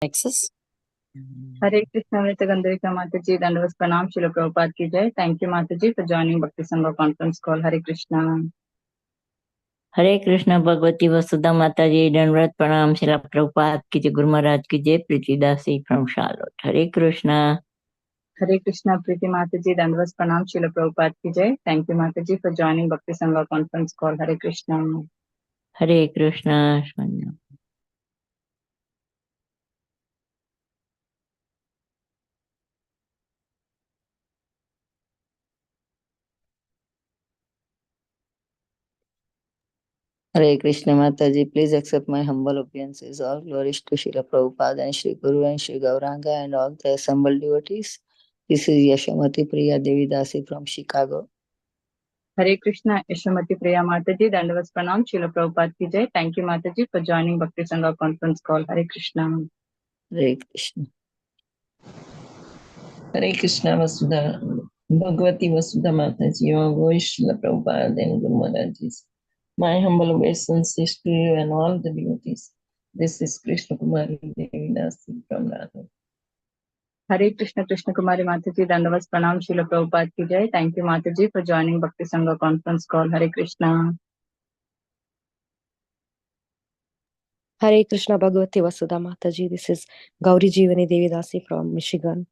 Access. Hare Krishna Gandharika Mataji, Dandavas Pranam, Srila Prabhupada ki jai. Thank you Mataji for joining Bhakti Sangha conference call. Hare Krishna. हरे कृष्ण भगवती वसुधा माता जी दंडवत प्रणाम शिला प्रभुपाद की जय गुरु महाराज की जय Preetidasi from Charlotte Hare Krishna Hare Krishna Preeti Mataji, Dandavas Pranam, Srila Prabhupada ki jai. Thank you Mataji for joining Bhakti Sangha conference call. Hare Krishna. Hare Krishna Hare Krishna Mataji, please accept my humble obeisances. All glories to Srila Prabhupada and Sri Guru and Sri Gauranga and all the assembled devotees. This is Yashamati Priya Devi Dasi from Chicago. Hare Krishna Yashamati Priya Mataji, Dandavas Pranam, Srila Prabhupada ki jai. Thank you Mataji for joining Bhakti Sangha conference call. Hare Krishna. Hare Krishna. Hare Krishna Vasudha, Bhagavati Vasudha Mataji, your voice, Srila Prabhupada and Guru Maharajis. My humble obeisances to you and all the devotees. This is Krishna Kumari Devi Dasi from Radha. Hare Krishna Krishna Kumari Mataji, Dandavas Pranam, Srila Prabhupada ki jai. Thank you Mataji for joining Bhakti Sangha conference call. Hare Krishna. Hare Krishna Bhagavati Vasudha Mataji. This is Gauri Jeevani Devi Dasi from Michigan.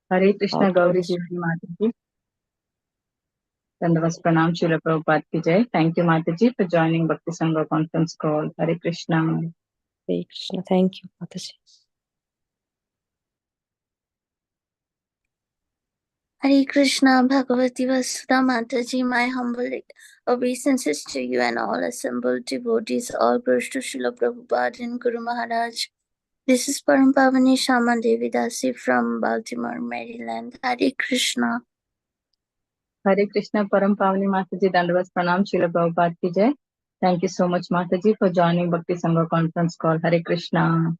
Hare Krishna All Gauri glories. Jeevani Mataji. Dandavas Pranam Srila Prabhupada ki jai. Thank you Mataji for joining Bhakti Sangha conference call. Hare Krishna. Hare Krishna. Thank you, Mataji. Hare Krishna Bhagavati Vasudha Mataji, my humble obeisances to you and all assembled devotees, all glories to Srila Prabhupada and Guru Maharaj. This is Param Pavani Shama Devi Dasi from Baltimore, Maryland. Hare Krishna. Hare Krishna Param Pavani Mataji, Dandavas Pranam Srila Prabhupada ki jai. Thank you so much Mataji for joining Bhakti Sangha conference call. Hare Krishna.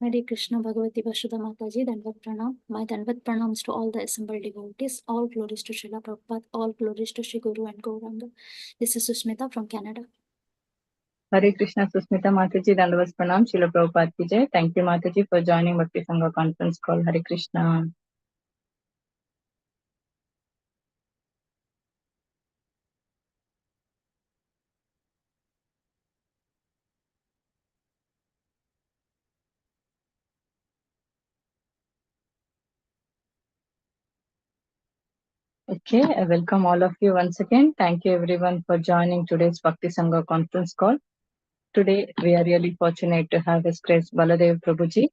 Hare Krishna Bhagavati Vasudha Mataji, Dandavat Pranam. My Dandavat Pranams to all the assembled devotees. All glories to Srila Prabhupada. All glories to Sri Guru and Gauranga. This is Susmita from Canada. Hare Krishna Susmita Mataji, Dandavas Pranam Srila Prabhupada ki jai. Thank you Mataji for joining Bhakti Sangha conference call. Hare Krishna. Okay, I welcome all of you once again. Thank you everyone for joining today's Bhakti Sangha conference call. Today, we are really fortunate to have His Grace Baladev Prabhuji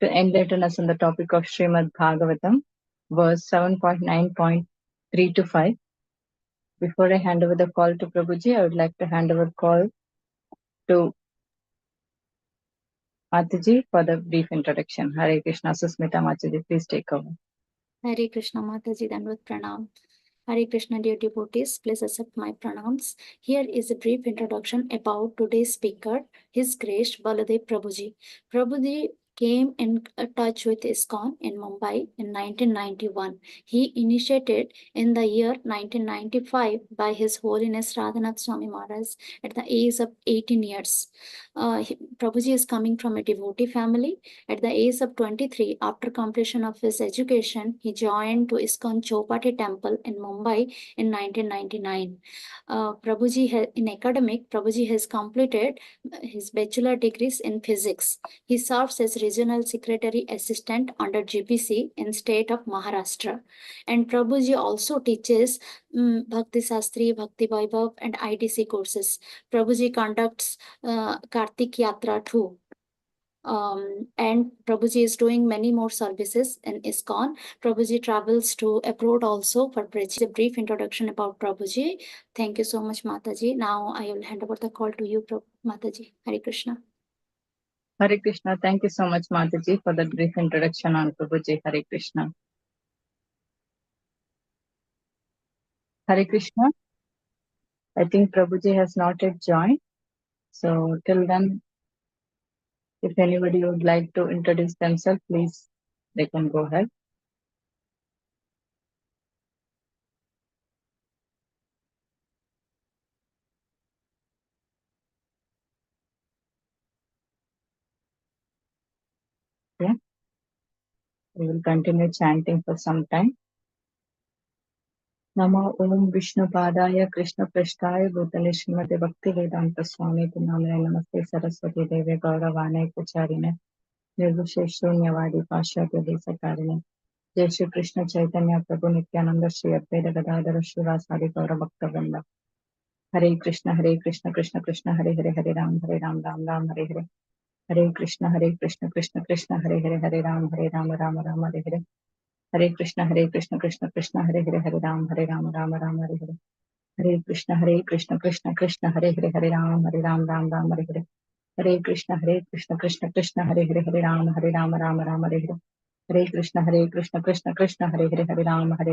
to enlighten us on the topic of Srimad Bhagavatam, verse 7.9.3 to 5. Before I hand over the call to Prabhuji, I would like to hand over call to Mataji for the brief introduction. Hare Krishna, Susmita Mataji, please take over. Hare Krishna Mataji, Dandavat Pranam. Hare Krishna dear devotees, please accept my pranams. Here is a brief introduction about today's speaker, His Grace Baladev Prabhuji. Prabhuji came in touch with ISKCON in Mumbai in 1991. He initiated in the year 1995 by His Holiness Radhanath Swami Maharaj at the age of 18 years. Prabhuji is coming from a devotee family. At the age of 23, after completion of his education, he joined to ISKCON Chowpatty Temple in Mumbai in 1999. In academic, Prabhuji has completed his bachelor degrees in physics. He serves as regional secretary assistant under GBC in state of Maharashtra. And Prabhuji also teaches Bhakti Sastri, Bhakti Vaibhav and IDC courses. Prabhuji conducts Kartik Yatra too. And Prabhuji is doing many more services in ISKCON. Prabhuji travels to abroad also for preaching. A brief introduction about Prabhuji. Thank you so much, Mataji. Now I will hand over the call to you, Mataji. Hare Krishna. Hare Krishna. Thank you so much, Mataji, for the brief introduction on Prabhuji. Hare Krishna. Hare Krishna. I think Prabhuji has not yet joined. So till then, if anybody would like to introduce themselves, please, they can go ahead. We will continue chanting for some time. Nama Om Vishnu Padaya Krishna Prasthaya Bhutale Srimate Bhakti Vedanta Swami Namane Namaste Saraswati Deve Gauravane Pacharine Nirvisheshunyavadi Pashyatya Desakarine Jai Shri Krishna Chaitanya Prabhu Nityananda Shri Advaita Gadadhara Srivasadi Gaura Bhakta Vrinda Hare Krishna Krishna Krishna Hare Hare Hare Ram Ram Ram Hare Hare Hare Krishna Krishna Krishna Hare Hare Ram Ram Hare Hare Hare Krishna Krishna Krishna Hare Ram Ram Hare Hare Hare Krishna Krishna Krishna Hare Ram Hare Hare Hare Krishna Krishna Krishna Hare Ram Ram Hare Hare Hare Krishna Krishna Krishna Hare Ram Ram Hare Hare Hare Krishna Krishna Krishna Hare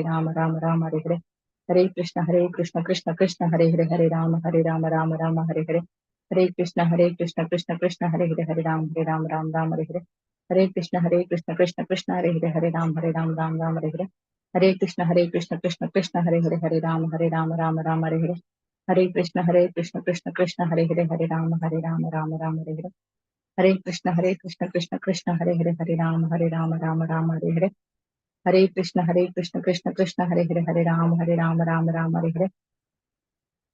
Ram Ram Hare Hare Hare Krishna Krishna Krishna Hare Ram Hare Hare Hare Krishna Krishna Krishna Hare Ram Hare Hare Hare Krishna Krishna Krishna Hare Ram Hare Hare Hare Krishna Krishna Krishna Hare Ram Hare Hare Hare Krishna Krishna Krishna Hare Ram Hare Hare Hare Krishna Krishna Krishna Hare Ram Hare Hare Hare Krishna Krishna Krishna Hare Ram Hare Hare Hare Krishna Krishna Krishna Hare Ram Hare Hare Hare Krishna Krishna Krishna Hare Ram Hare Hare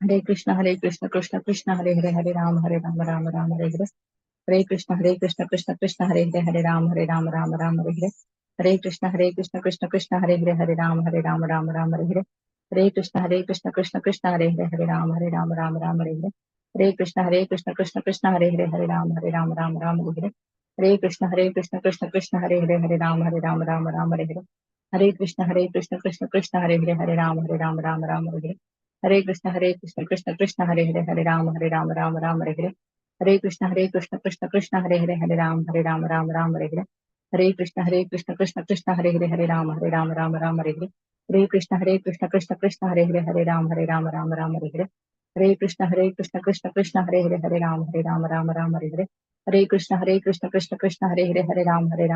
Hare Krishna Krishna Krishna Hare Ram Hare Hare Hare Krishna Krishna Krishna Hare Ram Hare Hare Krishna Krishna Krishna Hare Ram Hare Hare Krishna Krishna Krishna Hare Ram Hare Hare Krishna Krishna Krishna Hare Ram Hare Hare Krishna Krishna Krishna Hare Ram Hare Hare Krishna Krishna Krishna Hare Ram Hare Hare Krishna Krishna Krishna Hare Ram Hare Hare Krishna Krishna Krishna Hare Ram Hare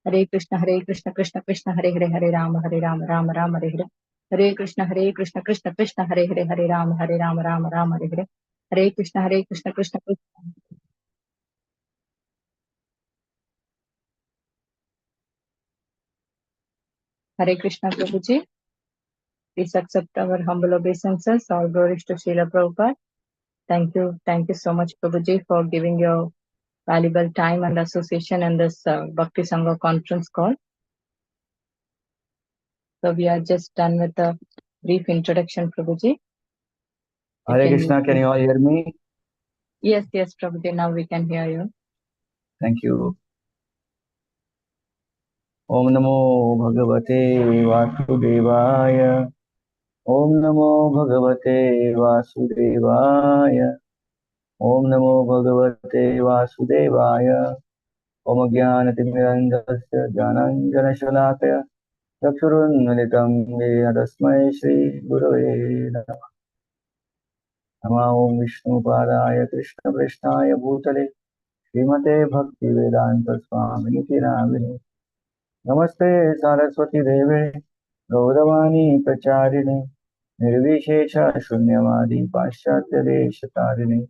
Hare Krishna Krishna Krishna Hare Ram Hare Hare Krishna Krishna Krishna Hare Ram Hare Hare Krishna Krishna Krishna Hare Ram Hare Hare Krishna Krishna Krishna Hare Krishna Prabhuji. Please accept our humble obeisances. All glories to Srila Prabhupada. Thank you so much, Prabhuji, for giving your valuable time and association in this Bhakti Sangha conference call. So we are just done with a brief introduction, Prabhuji. Hare Krishna, can you all hear me? Yes, Prabhuji, now we can hear you. Thank you. Om Namo Bhagavate Vasudevaya. Om Namo Bhagavate Vasudevaya. Om Namo Bhagavate Vasudevaya. Om Jnanatimirandasya Jnananjana Shalakaya. Chakshurunmilitam Yena Tasmai Shri Gurave Namah. Namo Om Vishnu Padaya Krishna Prasthaya Bhutale Srimate Bhakti Vedanta Swami Namine. Namaste Saraswati Deve Gauravani Pracharine Nirvishesha Shunyavadi Paschatya Deshatarine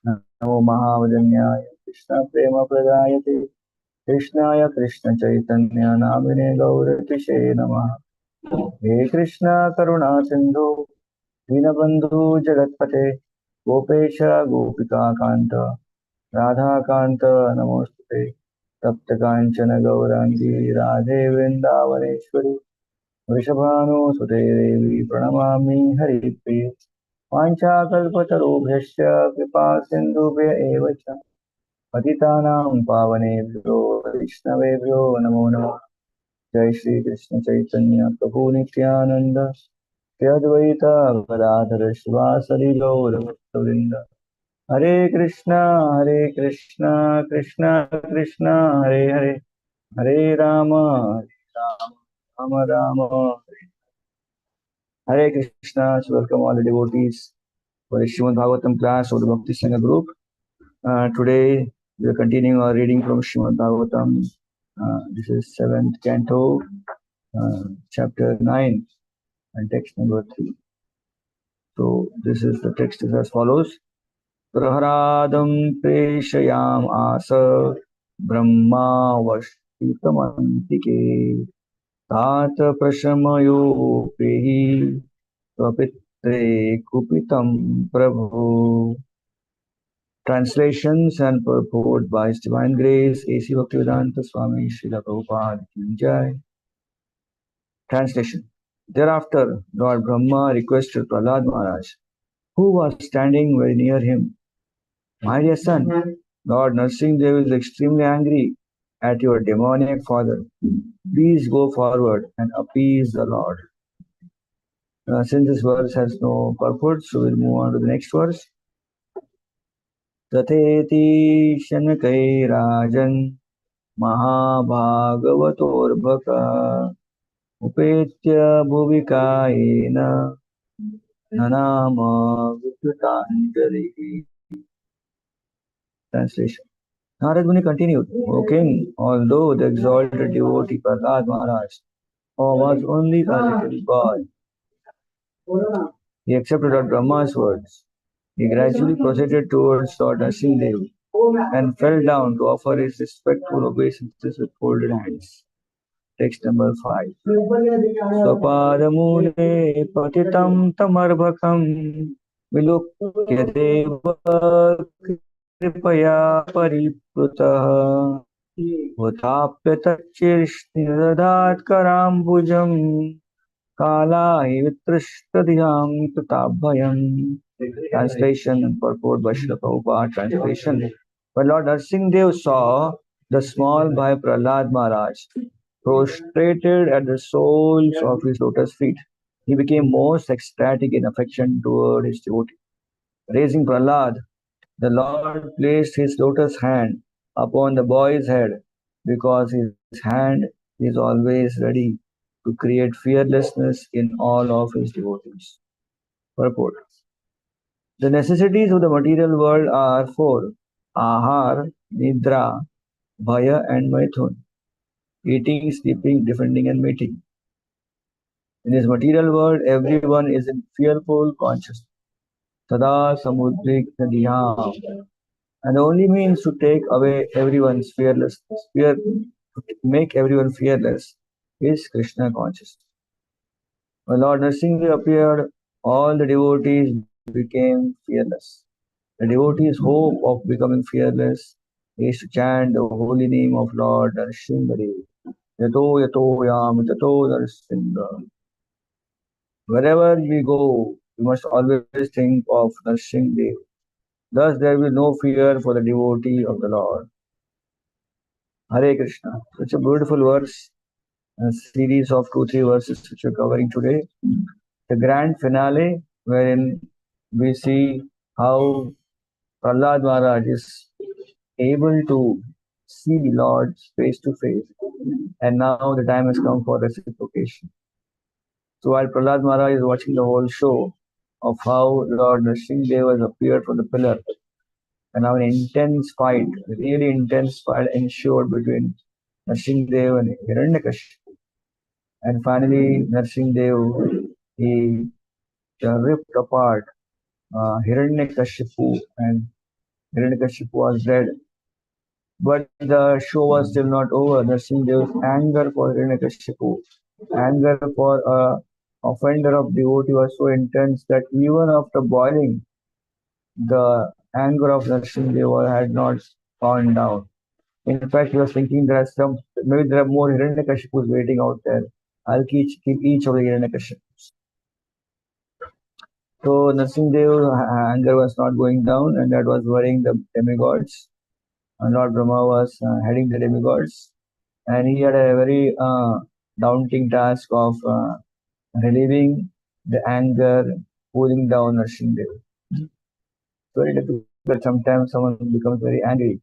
Namo Mahavadanyaya Krishna Prema Pradayate Krishnaya Krishna Chaitanya Namine Gauratishe Namaha. He Krishna Karuna Sindhu Dinabandhu Jagatpate Gopesha Gopika Kanta Radha Kanta Namostate Tapta Kanchana Gaurangi Radhe Vrindavaneshwari Vrishabhanu Sute Devi Pranamami Hari Priya Vancha Kalpatarubhyasya Kripa Sindhubhya Eva Cha Patitanam Pavanebhyo Vaishnavebhyo Namo Namo. Jai Shri Krishna Chaitanya Prabhu Nityananda Shri Advaita Gadadhara Shivasari Gaura Bhakta Hare Krishna Krishna Krishna Hare Hare Hare Rama Rama Rama Hare Krishna. So welcome all the devotees for the Srimad Bhagavatam class of the Bhakti Sangha group. Today we are continuing our reading from Srimad Bhagavatam. This is 7th canto, chapter 9 and text number 3. So this is the text is as follows. Praharadam preshayam asa brahma शीतमन्तिके तात प्रशमयोपेहि स्वपित्रे कुपितं प्रभो. Translations and purport by His Divine Grace A.C. Bhaktivedanta Swami Srila Prabhupada Ki Jai. Translation. Thereafter, Lord Brahma requested Prahlad Maharaj, who was standing very near him, "My dear son, Lord Narsingadev is extremely angry at your demoniac father. Please go forward and appease the Lord." Since this verse has no purport, so we'll move on to the next verse. Tatheti Shanakairajan Mahabhagavatorbhaka Upetya Bhuvikayena Nanama Vidyutanjali. Translation. Narad Muni continued, "O king, although the exalted devotee Prahlad Maharaj was only a little boy, he accepted Lord Brahma's words. He gradually proceeded towards Lord Narsingadev and fell down to offer his respectful obeisances with folded hands." Text number 5. Swapadamune patitam tamarbhakam vilukya deva कृपया परिप्लुतः उत्थाप्यतच्चिर्ष्णिदधात्कराम्बुजं कालाहि वितृष्टधियां कृताभयम्. Translation and purport by Srila Prabhupada. Translation. When Lord Narsingadev saw the small boy Prahlad Maharaj prostrated at the soles of his lotus feet, he became most ecstatic in affection toward his devotee. Raising Prahlad, the Lord placed his lotus hand upon the boy's head because his hand is always ready to create fearlessness in all of his devotees. Purport. The necessities of the material world are four: ahar, nidra, bhaya, and maithun. Eating, sleeping, defending, and mating. In this material world, everyone is in fearful consciousness. Sada samudrikta dhyam. And the only means to take away everyone's fearlessness, make everyone fearless, is Krishna consciousness. When Lord Nrsimha appeared, all the devotees became fearless. The devotees' hope of becoming fearless is to chant the holy name of Lord Nrsimha. Yato yato yam tato Nrsimha. Wherever we go, we must always think of Nrsimha. Thus there will be no fear for the devotee of the Lord. Hare Krishna. Such a beautiful verse, a series of 2-3 verses which we're covering today. The grand finale, wherein we see how Prahlad Maharaj is able to see Lord face to face, and now the time has come for reciprocation. So while Prahlad Maharaj is watching the whole show of how Lord Nrsimha has appeared from the pillar, and now an intense fight, really intense fight ensued between Nrsimhadev and Hiranyakashipu. And finally, Nrsimhadev, he ripped apart Hiranyakashipu, and Hiranyakashipu was dead. But the show was still not over. Nrsimhadev's anger for Hiranyakashipu, anger for a offender of devotee was so intense that even after boiling, the anger of Nrsimhadev had not gone down. In fact, he was thinking maybe there are more Hiranyakashipus waiting out there. I'll kill each of the Hiranyakashipus. So Nrsimhadev's anger was not going down, and that was worrying the demigods. And Lord Brahma was heading the demigods, and he had a very daunting task of relieving the anger, cooling down Nrsimhadev. Very difficult. Sometimes someone becomes very angry.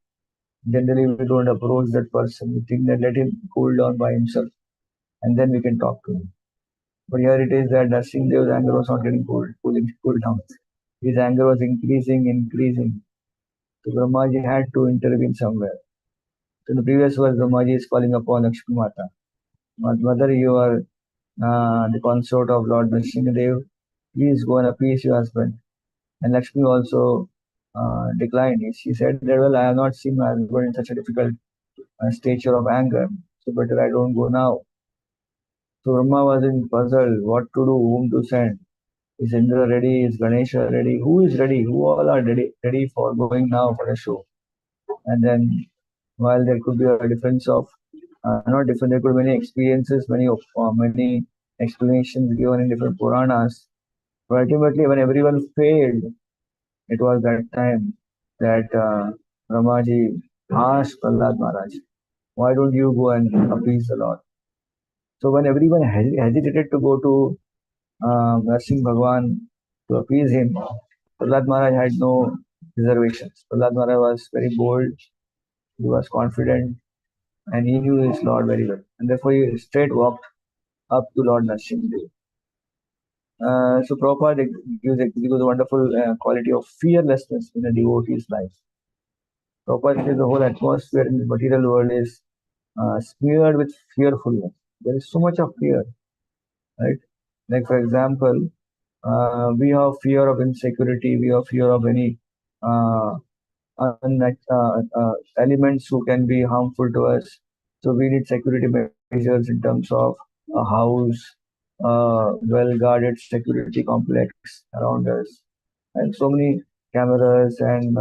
Generally, we don't approach that person. We think that let him cool down by himself, and then we can talk to him. But here it is that Nrsimhadev's anger was not getting cooled down. His anger was increasing. So Brahmaji had to intervene somewhere. So in the previous verse, Brahmaji is calling upon Lakshmi Mata. Mother, you are the consort of Lord Nrsimhadev. Please go and appease your husband. And Lakshmi also declined. She said that, well, I have not seen my husband in such a difficult stature of anger. so better I don't go now. So Brahma was in puzzle, what to do, whom to send. Is Indra ready? Is Ganesha ready? Who is ready? Who all are ready for going now for a show? And then, while there could be a difference of, not different, there could be many experiences, many explanations given in different Puranas. But ultimately, when everyone failed, it was that time that Ramaji asked Prahlad Maharaj, why don't you go and appease the Lord? So when everyone hesitated to go to Narsingh Bhagwan to appease him, Prahlad Maharaj had no reservations. Prahlad Maharaj was very bold, he was confident, and he knew his Lord very well. And therefore he straight walked up to Lord Narsingh Dev. So Prabhupada gives a wonderful quality of fearlessness in a devotee's life. Prabhupada says the whole atmosphere in the material world is smeared with fearfulness. There is so much of fear, right? Like for example, we have fear of insecurity, we have fear of any uh, elements who can be harmful to us. So we need security measures in terms of a house, well-guarded security complex around us, and so many cameras and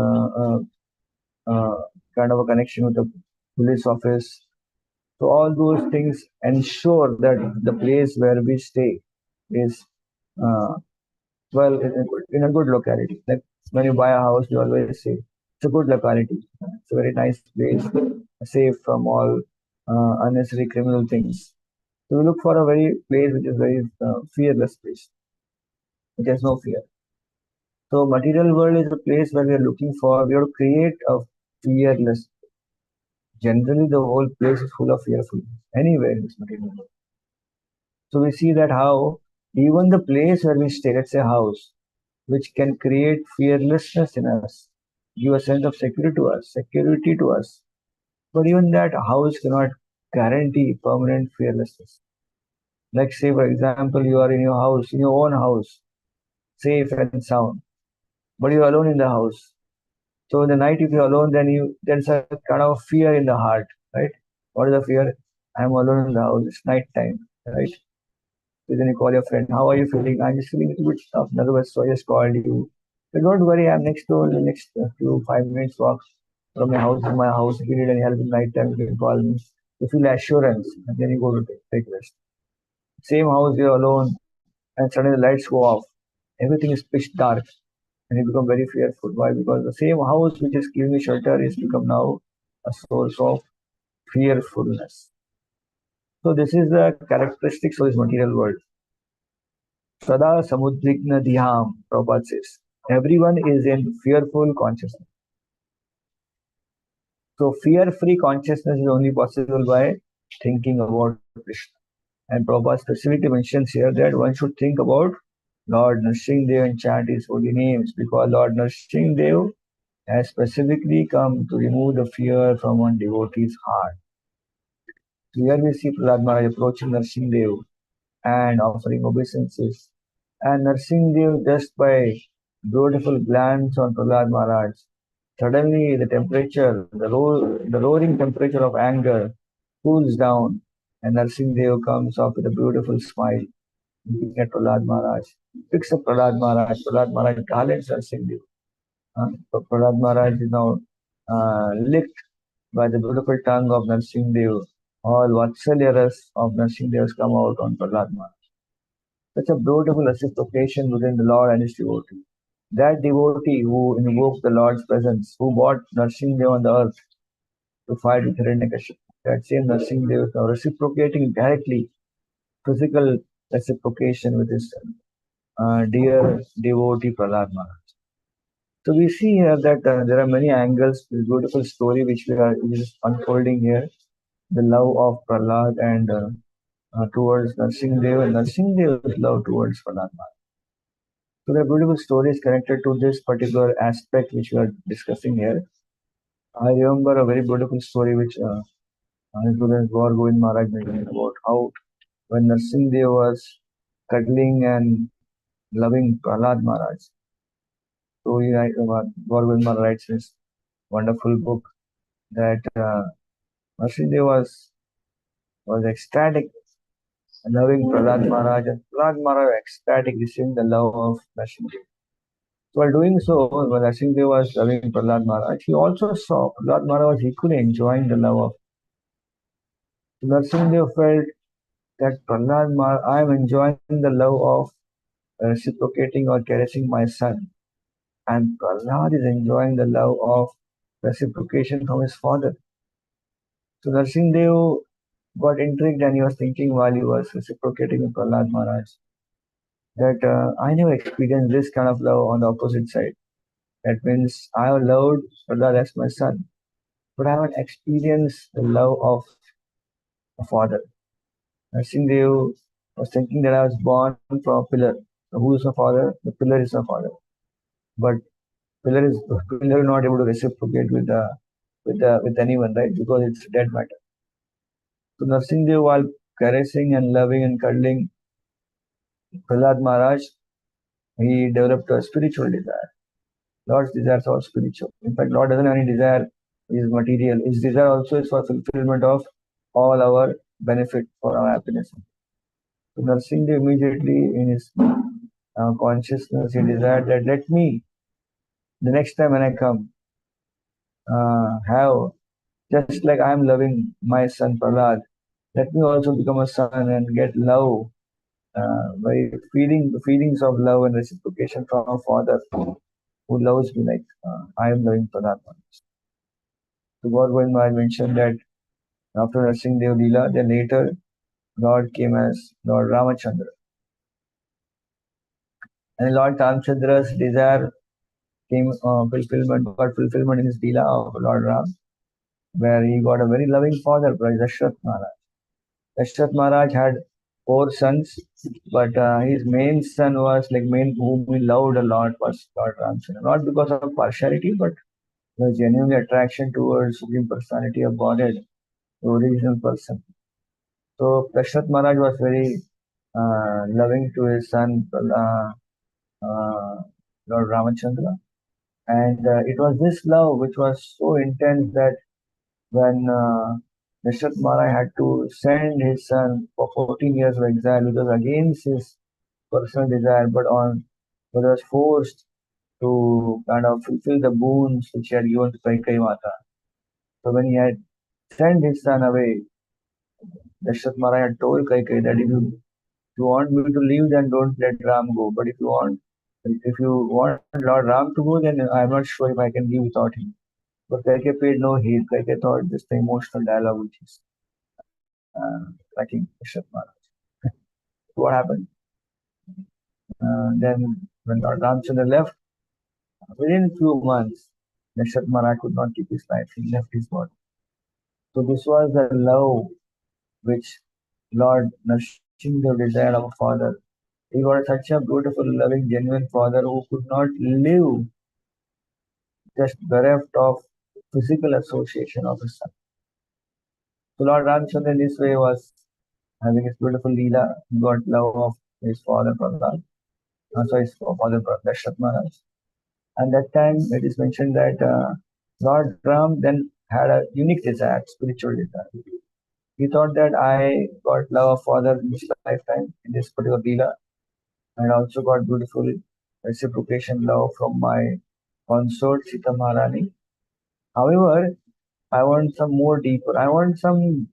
kind of a connection with the police office. So all those things ensure that the place where we stay is uh, well in a good locality. Like when you buy a house, you always say it's a good locality. It's a very nice place, safe from all unnecessary criminal things. So we look for a very place which is very fearless place, which has no fear. So material world is a place where we are looking for. We have to create a fearless. Generally, the whole place is full of fearfulness. Anywhere in this material world. So we see that how even the place where we stay, let's say house, which can create fearlessness in us, give a sense of security to us. But even that house cannot guarantee permanent fearlessness. Like say for example, you are in your house, in your own house, safe and sound, but you are alone in the house. So in the night, if you're alone, then there's a kind of fear in the heart, right? What is the fear? I'm alone in the house. It's night time, right? So then you call your friend. How are you feeling? I'm just feeling a little bit nervous, so I just called you. But don't worry, I'm next door. The next few 5 minutes walk from my house to my house. If you need any help in night time, you can call me. You feel assurance, and then you go to take rest. Same house, you're alone, and suddenly the lights go off. Everything is pitch dark, and you become very fearful. Why? Because the same house which is giving you shelter is become now a source of fearfulness. So this is the characteristics of this material world. Sada samudrigna dhyam, Prabhupada says. Everyone is in fearful consciousness. So fear-free consciousness is only possible by thinking about Krishna. And Prabhupada specifically mentions here that one should think about Lord Nrsimhadev and chant his holy names, because Lord Nrsimhadev has specifically come to remove the fear from one devotee's heart. Here we see Prahlad Maharaj approaching Nrsimhadev and offering obeisances. And Nrsimhadev, just by beautiful glance on Prahlad Maharaj, suddenly the temperature, the roaring temperature of anger cools down, and Nrsimhadev comes up with a beautiful smile, looking at Prahlad Maharaj, picks up Prahlad Maharaj garlands Nrsimhadev. Prahlad Maharaj is now licked by the beautiful tongue of Nrsimhadev. All Vatsalya ras of Nrsimhadev has come out on Prahlad Maharaj. Such a beautiful reciprocation within the Lord and his devotee. That devotee who invoked the Lord's presence, who brought Nrsimhadev on the earth to fight with Hiranyakashipu, that same Nrsimhadev is now reciprocating directly, physical reciprocation with his dear devotee Prahlad Maharaj. So we see here that there are many angles, this beautiful story which is unfolding here, the love of Prahlad and towards Nrsimhadev and Nrsimhadev's love towards Prahlad Maharaj. So there are beautiful stories connected to this particular aspect which we are discussing here. I remember a very beautiful story which Gaur Govind Maharaj mentioned about how when Nrsimhadev was cuddling and loving Prahlad Maharaj. So Gaur Govind Maharaj writes this wonderful book that Nrsimhadev was was ecstatic, loving Prahlad Maharaj, and Prahlad Maharaj was ecstatic, receiving the love of Nrsimhadev. While doing so, while Nrsimhadev was loving Prahlad Maharaj, he also saw Prahlad Maharaj was equally enjoying the love of. Nrsimhadev felt that Prahlad Maharaj, I am enjoying the love of reciprocating or caressing my son, and Prahlad is enjoying the love of reciprocation from his father. So Nrsimhadev got intrigued and he was thinking while he was reciprocating with Prahlad Maharaj that I never experienced this kind of love on the opposite side. That means I have loved Prahlad as my son, but I haven't experienced the love of a father. Nrsimhadev was thinking that I was born from a pillar. So who is a father? The pillar is a father. But pillar is not able to reciprocate with anyone, right? Because it's dead matter. So Nrsimhadev, while caressing and loving and cuddling Prahlad Maharaj, he developed a spiritual desire. Lord's desires are spiritual. In fact, Lord doesn't have any desire is material. His desire also is for fulfillment of all our benefit for our happiness. So Nrsimhadev immediately in his consciousness, he desired that let me, the next time when I come, have just like I am loving my son Prahlad, let me also become a son and get love by feelings of love and reciprocation from a father who loves me like I am loving Prahlad. So God Govind Maharaj mentioned that after Nrsimhadev Leela, then later Lord came as Lord Ramachandra. And Lord Ramachandra's desire came got fulfillment in his Leela of Lord Ram, where he got a very loving father, Dashrath Maharaj. Dashrath Maharaj had 4 sons, but his main son was whom he loved a lot was Lord Ramchandra. Not because of partiality, but the genuine attraction towards Supreme Personality of Godhead, the original person. So Dashrath Maharaj was very loving to his son Lord Ramachandra, and it was this love which was so intense that when Dashrath Maharaj had to send his son for 14 years of exile, it was against his personal desire, but was forced to kind of fulfill the boons which he had given to Kaikeyi Mata. So when he had sent his son away, Dashrath Maharaj had told Kaikeyi that if you want me to leave, then don't let Ram go. But if you want Lord Ram to go, then I'm not sure if I can leave without him. But Kaikeyi paid no heed. Kaikeyi thought just the emotional dialogue which is tracking Dashrath Maharaj. What happened? Then when Lord Ramchandra left, within few months, Dashrath Maharaj could not keep his life. He left his body. So this was the love which Lord Nrsimhadev desired of a father. He was such a beautiful, loving, genuine father who could not live just bereft of physical association of his son. So Lord Ramchandra in this way was having his beautiful Leela. He got love of his father Prahlad. His father Dashrath Maharaj. And that time it is mentioned that Lord Ram then had a unique desire, spiritual desire. He thought that I got love of father in this lifetime, in this particular Leela, and also got beautiful reciprocation love from my consort Sita Maharani. However, I want some more deeper. I want some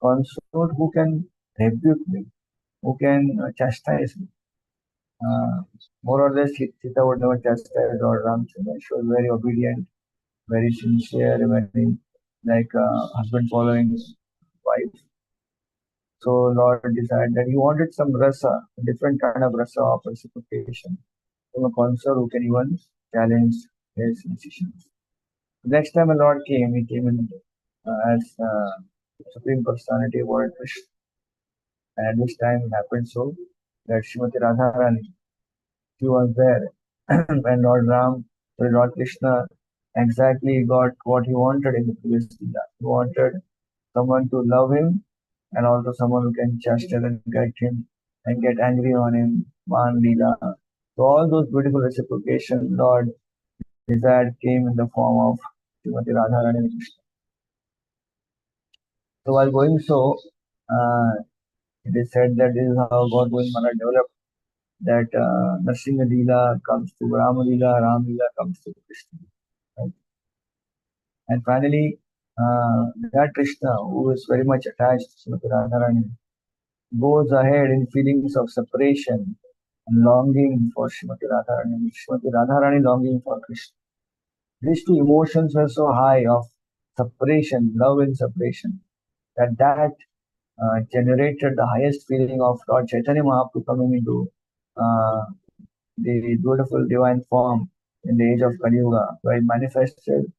consort who can rebuke me, who can chastise me. More or less, Sita would never chastise Lord Ramchandra. She was very obedient, very sincere, very husband following wife. So Lord decided that he wanted some rasa, a different kind of rasa of reciprocation from a consort who can even challenge his decisions. Next time a Lord came, he came in as Supreme Personality of Lord Krishna. And at this time it happened so that Srimati Radharani, she was there and Lord Krishna exactly got what he wanted in the previous Leela. He wanted someone to love him and also someone who can chastise and correct him and get angry on him, Man Leela. So all those beautiful reciprocation Lord desired came in the form of Srimati Radharani and Krishna. So while going so, It is said that this is how God Govind Maharaj developed that Nrsimha Leela comes to Rama Leela, Ram Leela comes to Krishna. Right? And finally, that Krishna, who is very much attached to Radharani, goes ahead in feelings of separation and longing for Srimati Radharani, Srimati Radharani longing for Krishna. These two emotions were so high of separation, love and separation, that generated the highest feeling of Lord Chaitanya Mahaprabhu coming into uh, the beautiful divine form in the age of Kali Yuga, where he manifested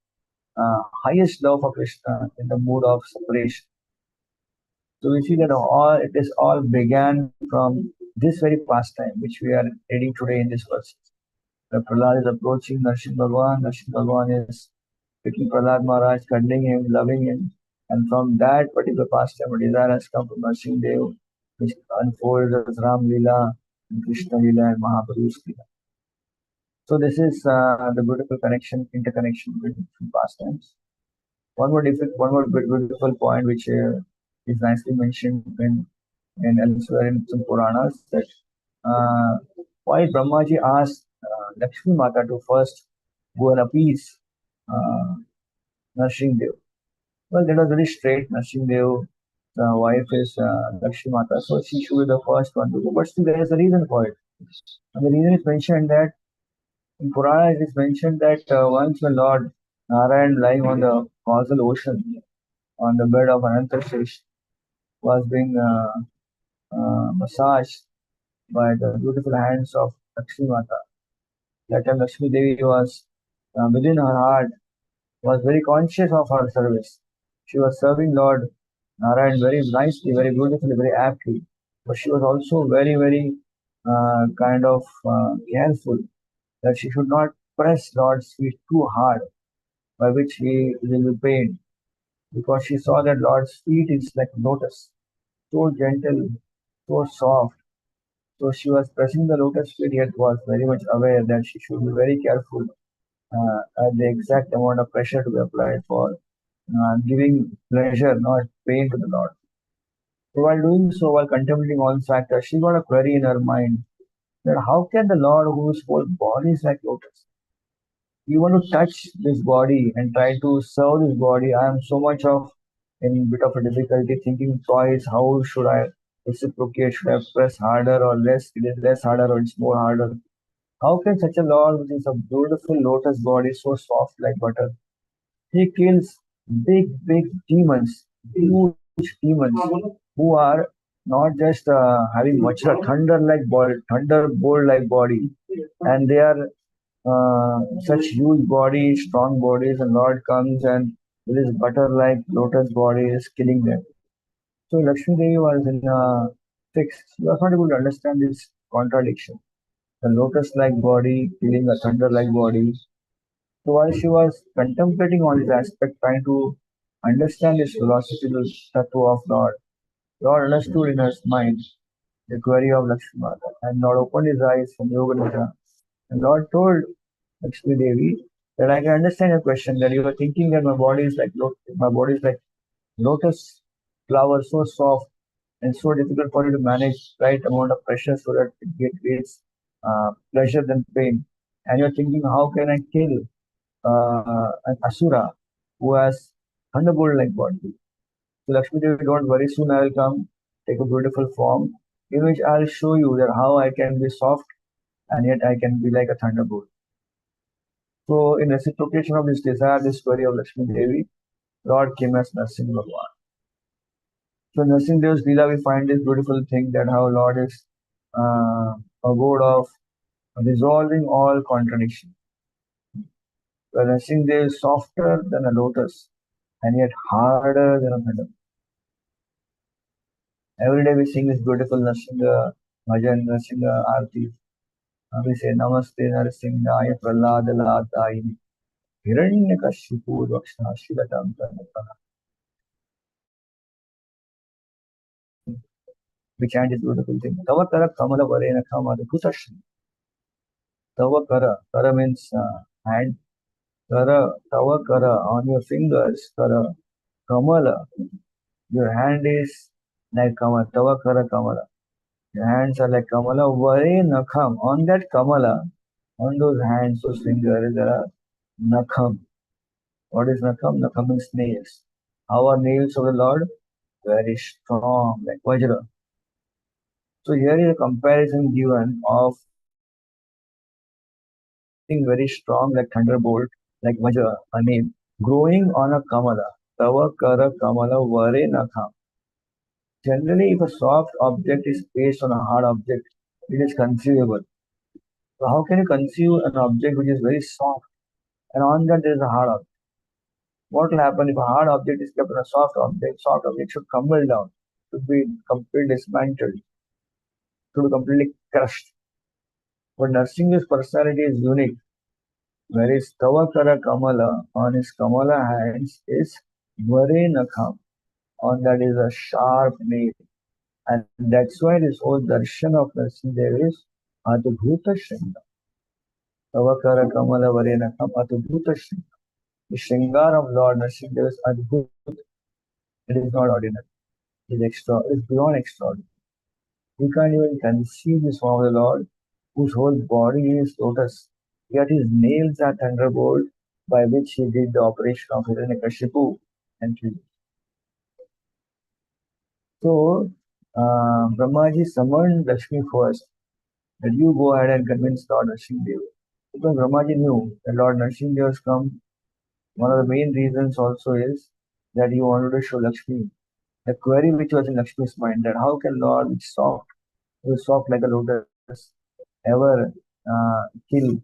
highest love for Krishna in the mood of separation. So we see that it is all began from this very pastime which we are reading today in this verse. The Prahlad is approaching Narsimha Bhagwan. Narsimha Bhagwan is picking Prahlad Maharaj, cuddling him, loving him. And from that particular pastime, a desire has come from Narsimha Dev, which unfolds as Ram Leela, and Krishna Leela, and Mahaprabhu's Leela. So this is the beautiful connection, interconnection between pastimes. One more beautiful point which is nicely mentioned in elsewhere in some Puranas, that why Brahmaji asked Lakshmi Mata to first go and appease Nrsimhadev. Well, that was very straight. Nrsimhadev, the wife is Lakshmi Mata, so she should be the first one to go. But still, there is a reason for it. And the reason is mentioned that in Purana it is mentioned that once when Lord Narayan lying on the causal ocean on the bed of Anantashesh was being massaged by the beautiful hands of Lakshmi Mata. That time Lakshmi Devi was within her heart was very conscious of her service. She was serving Lord Narayan very nicely, very beautifully, very aptly. But she was also very, very kind of careful that she should not press Lord's feet too hard, by which he will be pained. Because she saw that Lord's feet is like lotus, so gentle, so soft. So she was pressing the lotus feet, yet was very much aware that she should be very careful at the exact amount of pressure to be applied for giving pleasure, not pain to the Lord. So while doing so, while contemplating all these factors, she got a query in her mind that how can the Lord, whose whole body is like lotus, you want to touch this body and try to serve this body? I am so much of in bit of a difficulty thinking twice. How should I reciprocate? Should I press harder or less? It is less harder or it's more harder. How can such a Lord, which is a beautiful lotus body, so soft like butter, he kills big demons, huge demons who are not just having much thunderbolt like body, and they are such huge bodies, strong bodies, and Lord comes and with his butter like lotus body is killing them. So Lakshmi Devi was in a fix. She was not able to understand this contradiction. The lotus like body killing a thunder like body. So while she was contemplating on this aspect, trying to understand this philosophical tattva of Lord, Lord understood in her mind the query of Lakshmi Mata, and Lord opened his eyes from Yoga Nidra, and Lord told Lakshmi Devi that I can understand your question, that you are thinking that my body is like lotus flower, so soft and so difficult for you to manage right amount of pressure so that it creates pleasure than pain. And you're thinking, how can I kill an asura who has thunderbolt like body? So Lakshmi Devi, don't worry, soon I will come, take a beautiful form, in which I'll show you that how I can be soft and yet I can be like a thunderbolt. So in reciprocation of this desire, this story of Lakshmi Devi, Lord came as Narsimha Bhagwan. So in Narsimha Dev's Leela, we find this beautiful thing that how Lord is a god of resolving all contradiction. Where Narsimha Dev is softer than a lotus and yet harder than a thunder. Every day we sing this beautiful Narsimha Bhajan, Narsimha Aarti. We say Namaste Narsimhaya Praladaladaini Hiranyakashipu Daksha Shilatam Tanatana. We chant this beautiful thing. Tava Kara Kamala Varena Kama Bhutashri. Tava Kara means hand. Tava Kara on your fingers. Kamala, your hand is like Kamala, Tava Kara Kamala. Your hands are like Kamala, Vare Nakham. On that Kamala, on those hands, those fingers, there are Nakham. What is Nakham? Nakham means nails. How are nails of the Lord? Very strong, like Vajra. So here is a comparison given of something very strong like thunderbolt, like Vajra, a nail, growing on a Kamala. Tava Kara Kamala Vare Nakham. Generally, if a soft object is placed on a hard object, it is conceivable. So how can you conceive an object which is very soft and on that there is a hard object? What will happen if a hard object is kept on a soft object? Soft object should crumble down, should be completely dismantled, should be completely crushed. But Nrsimha's personality is unique. Whereas Tavakara Kamala on his Kamala hands is Vare Nakham. On that is a sharp nail. And that's why this whole darshan of Nrsimha is Adbhuta Shringa. Tavakara Kamala Vare Nakham Adbhuta Shringa. The Shringar of Lord Nrsimha is Adbhut. It is not ordinary. It is extra. It is beyond extraordinary. We can't even conceive this form of the Lord, whose whole body is lotus. Yet his nails are thunderbolt, by which he did the operation of Hiranyakashipu and killed. So, Brahmaji summoned Lakshmi first, that you go ahead and convince Lord Nrsimhadev. Because Brahmaji knew that Lord Nrsimhadev has come. One of the main reasons also is that he wanted to show Lakshmi the query which was in Lakshmi's mind, that how can Lord, which is soft like a lotus, ever kill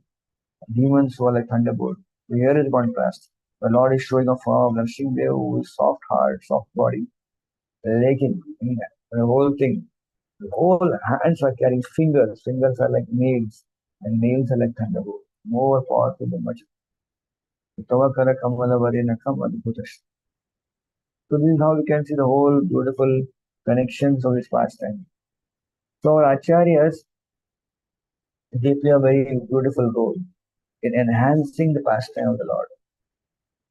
demons who are like thunderbolt. So here is the contrast. The Lord is showing a form of Nrsimhadev who is soft heart, soft body, legging, the whole thing. The whole hands are carrying fingers. Fingers are like nails, and nails are like thunderbolt. More powerful than much. Tavakara Kamala Varinakam Adbhutash. So this is how we can see the whole beautiful connections of this pastime. So our acharyas, they play a very beautiful role in enhancing the pastime of the Lord.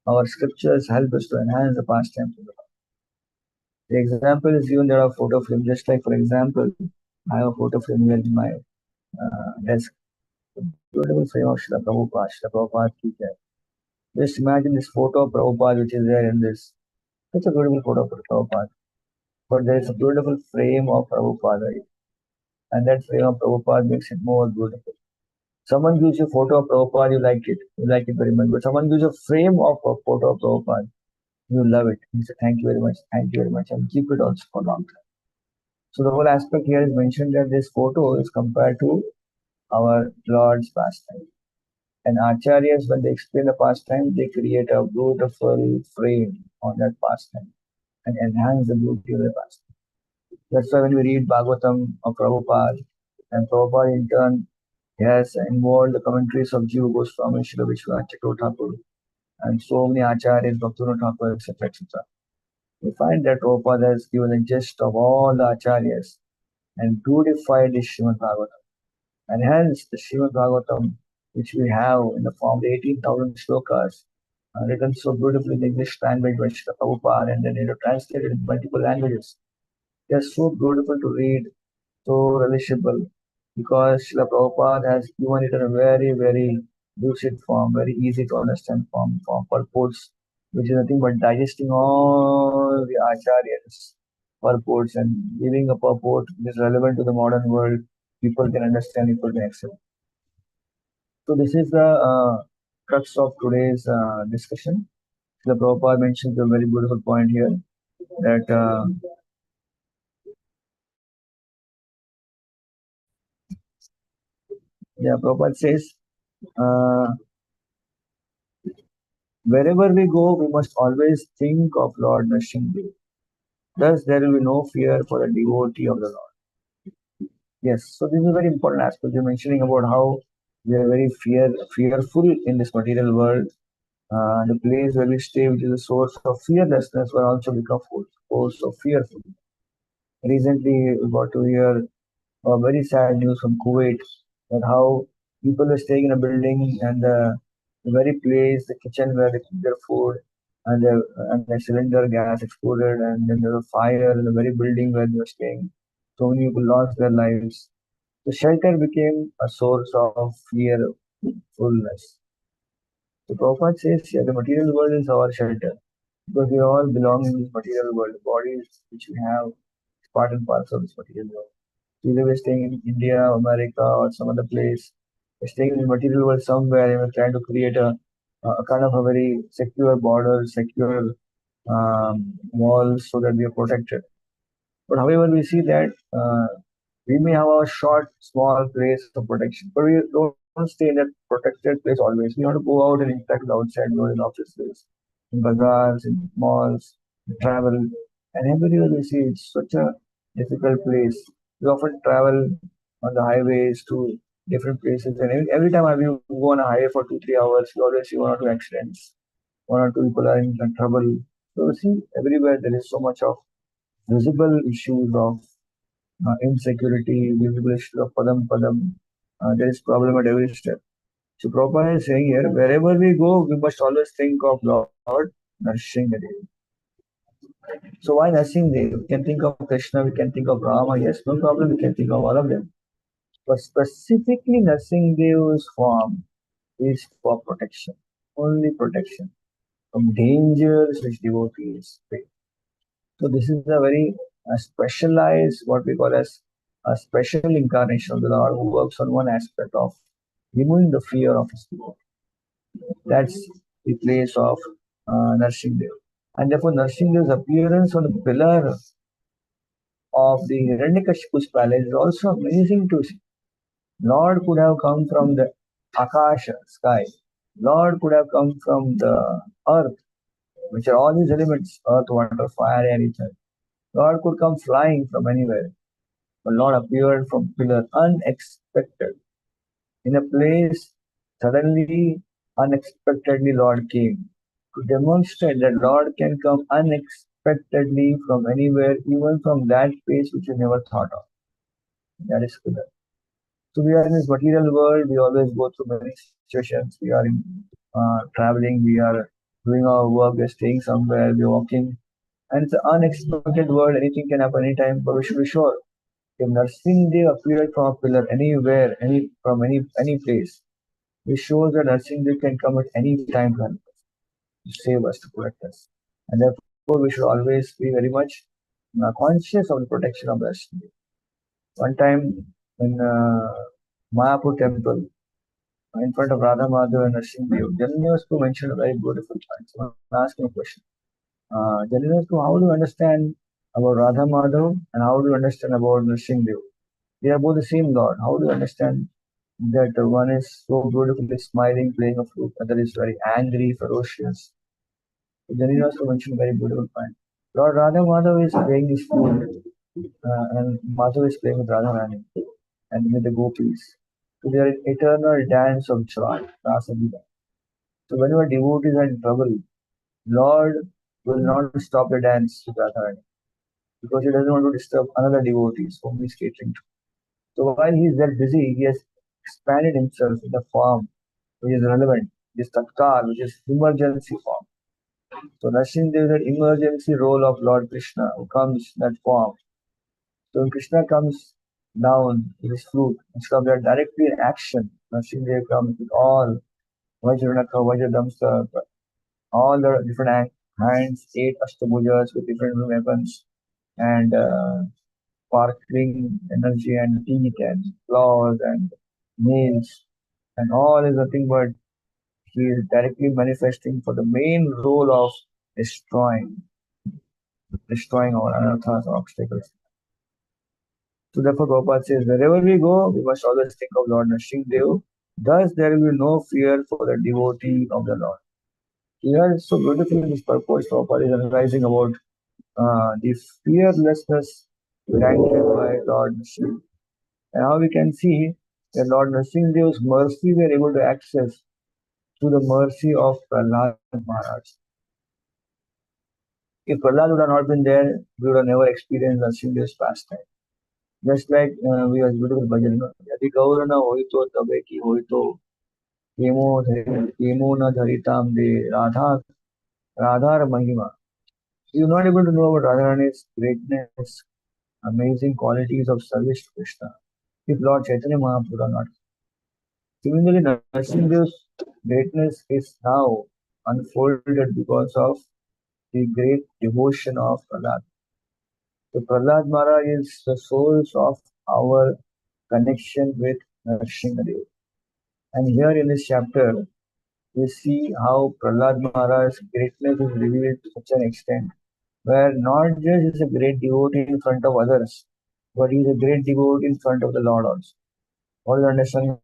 Our scriptures help us to enhance the pastime of the Lord. The example is given there of photo frame. Just like, for example, I have a photo frame here in my desk. A beautiful frame of Srila Prabhupada, Srila Prabhupada ki jai. Just imagine this photo of Prabhupada which is there in this. It's a beautiful photo of Prabhupada. But there is a beautiful frame of Prabhupada. And that frame of Prabhupada makes it more beautiful. Someone gives you a photo of Prabhupada, you like it very much. But someone gives you a frame of a photo of Prabhupada, you love it. You say, thank you very much, and keep it also for a long time. So the whole aspect here is mentioned that this photo is compared to our Lord's pastime. And acharyas, when they explain the pastime, they create a beautiful frame on that pastime and enhance the beauty of the pastime. That's why when we read Bhagavatam of Prabhupada, and Prabhupada in turn has involved the commentaries of Jiva Goswami, Srila Vishwanath Chakravarti Thakur, and so many acharyas, Bhaktivinoda Thakur, etc., etc. We find that Prabhupada has given a gist of all the acharyas and beautified the Srimad Bhagavatam. And hence, the Srimad Bhagavatam, which we have in the form of 18,000 shlokas, written so beautifully in the English language by Srila Prabhupada, and then translated in multiple languages. They are so beautiful to read, so relishable, because Srila Prabhupada has given it in a very, very lucid form, very easy to understand form purports, which is nothing but digesting all the acharyas' purports and giving a purport which is relevant to the modern world. People can understand, people can accept. So this is the crux of today's discussion. Srila Prabhupada mentions a very beautiful point here that Prabhupada says, wherever we go, we must always think of Lord Nrsimhadev. Thus, there will be no fear for the devotee of the Lord. Yes, so this is a very important aspect. You're mentioning about how we are very fearful in this material world. The place where we stay, which is a source of fearlessness, will also become a source of fearful. Recently, we got to hear a very sad news from Kuwait, that how people are staying in a building and the very place, the kitchen where they cook their food, and the cylinder gas exploded, and then there was a fire in the very building where they were staying. So many people lost their lives. The shelter became a source of fearfulness. So Prabhupada says here the material world is our shelter because we all belong in this material world. The bodies which we have is part and parcel of this material world. So either we're staying in India, America, or some other place, we're staying in the material world somewhere and we're trying to create a kind of a very secure border, secure walls so that we are protected. But however, we see that we may have a short, small place of protection, but we don't stay in that protected place always. We have to go out and interact with outside world in offices, in bazaars, in malls, travel, and everywhere we see it's such a difficult place. We often travel on the highways to different places, and every time I go on a highway for 2 3 hours, we always see one or two accidents, one or two people are in trouble. So we see everywhere there is so much of visible issues of insecurity, visible issues of padam padam. There is problem at every step. So Prabhupada is saying here, wherever we go, we must always think of Lord Nrsimhadev. So why Nrsimhadev? We can think of Krishna, we can think of Rama, yes, no problem, we can think of all of them. But specifically Nrsimhadev's form is for protection, only protection from dangers which devotees face. So this is a very specialized, what we call as a special incarnation of the Lord who works on one aspect of removing the fear of his devotee. That's the place of Nrsimhadev. And therefore Nrsimhadev's appearance on the pillar of the Hiranyakashipu's palace is also amazing to see. Lord could have come from the Akasha, sky. Lord could have come from the earth, which are all these elements, earth, water, fire, air, ether. Lord could come flying from anywhere, but Lord appeared from pillar unexpected. In a place, suddenly, unexpectedly, Lord came to demonstrate that Lord can come unexpectedly from anywhere, even from that place which you never thought of. That is pillar. So we are in this material world. We always go through many situations. We are in traveling. We are doing our work. We are staying somewhere. We are walking. And it's an unexpected world. Anything can happen anytime, but we should be sure. If Nrsimhadev appeared from a pillar anywhere, any place, it shows that Nrsimhadev can come at any time to help us, to save us, to protect us. And therefore, we should always be very much conscious of the protection of Nrsimhadev. One time in Mayapur temple, in front of Radha Madhav and Nrsimhadev, Jananivasku mentioned a very beautiful point. So I'm asking a question. Jananivasku, how do you understand about Radha Madhav and how do you understand about Nrsimhadev? They are both the same Lord. How do you understand that one is so beautifully smiling, playing a flute, other is very angry, ferocious? So Jananivasku mentioned a very beautiful point. Lord Radha Madhav is playing his flute and Madhav is playing with Radha Rani and with the gopis. So they are in eternal dance of joy, Rasa Leela. So whenever devotees are in trouble, Lord will not stop the dance with Radharani because he doesn't want to disturb another devotees whom he is catering to. So while he is there busy, he has expanded himself in the form which is relevant, this tatkal, which is emergency form. So Nrsimhadev is that emergency role of Lord Krishna who comes in that form. So when Krishna comes down with his flute, instead of that directly in action, Nrsimhadev comes with all Vajranaka, Vajradamsa, all the different hands, 8 Ashtabhujas with different weapons and sparkling energy and teeth and claws and nails and all is nothing but he is directly manifesting for the main role of destroying our anarthas or obstacles. So therefore Prabhupada says, wherever we go, we must always think of Lord Nrsimhadev. Thus there will be no fear for the devotee of the Lord. Here is so beautifully this purpose Prabhupada is analyzing about the fearlessness granted by Lord Nrsimhadev. And how we can see that Lord Nrsimhadev's mercy we are able to access through the mercy of Prahlad Maharaj. If Prahlad would have not been there, we would have never experienced Nrsimhadev's pastime. Just like we have beautiful bhajan, Yadi Gaurana Hoito Tabeki Hoito Kemo Na Dharitam De Radha Radhar Mahima. You are not able to know about Radharani's greatness, amazing qualities of service to Krishna if Lord Chaitanya Mahaprabhu are not. Similarly, Narasimha's greatness is now unfolded because of the great devotion of Prahlad. So Prahlad Maharaj is the source of our connection with Narasimhadev. And here in this chapter, we see how Prahlad Maharaj's greatness is revealed to such an extent, where not just is a great devotee in front of others, but he is a great devotee in front of the Lord also. What is the understanding of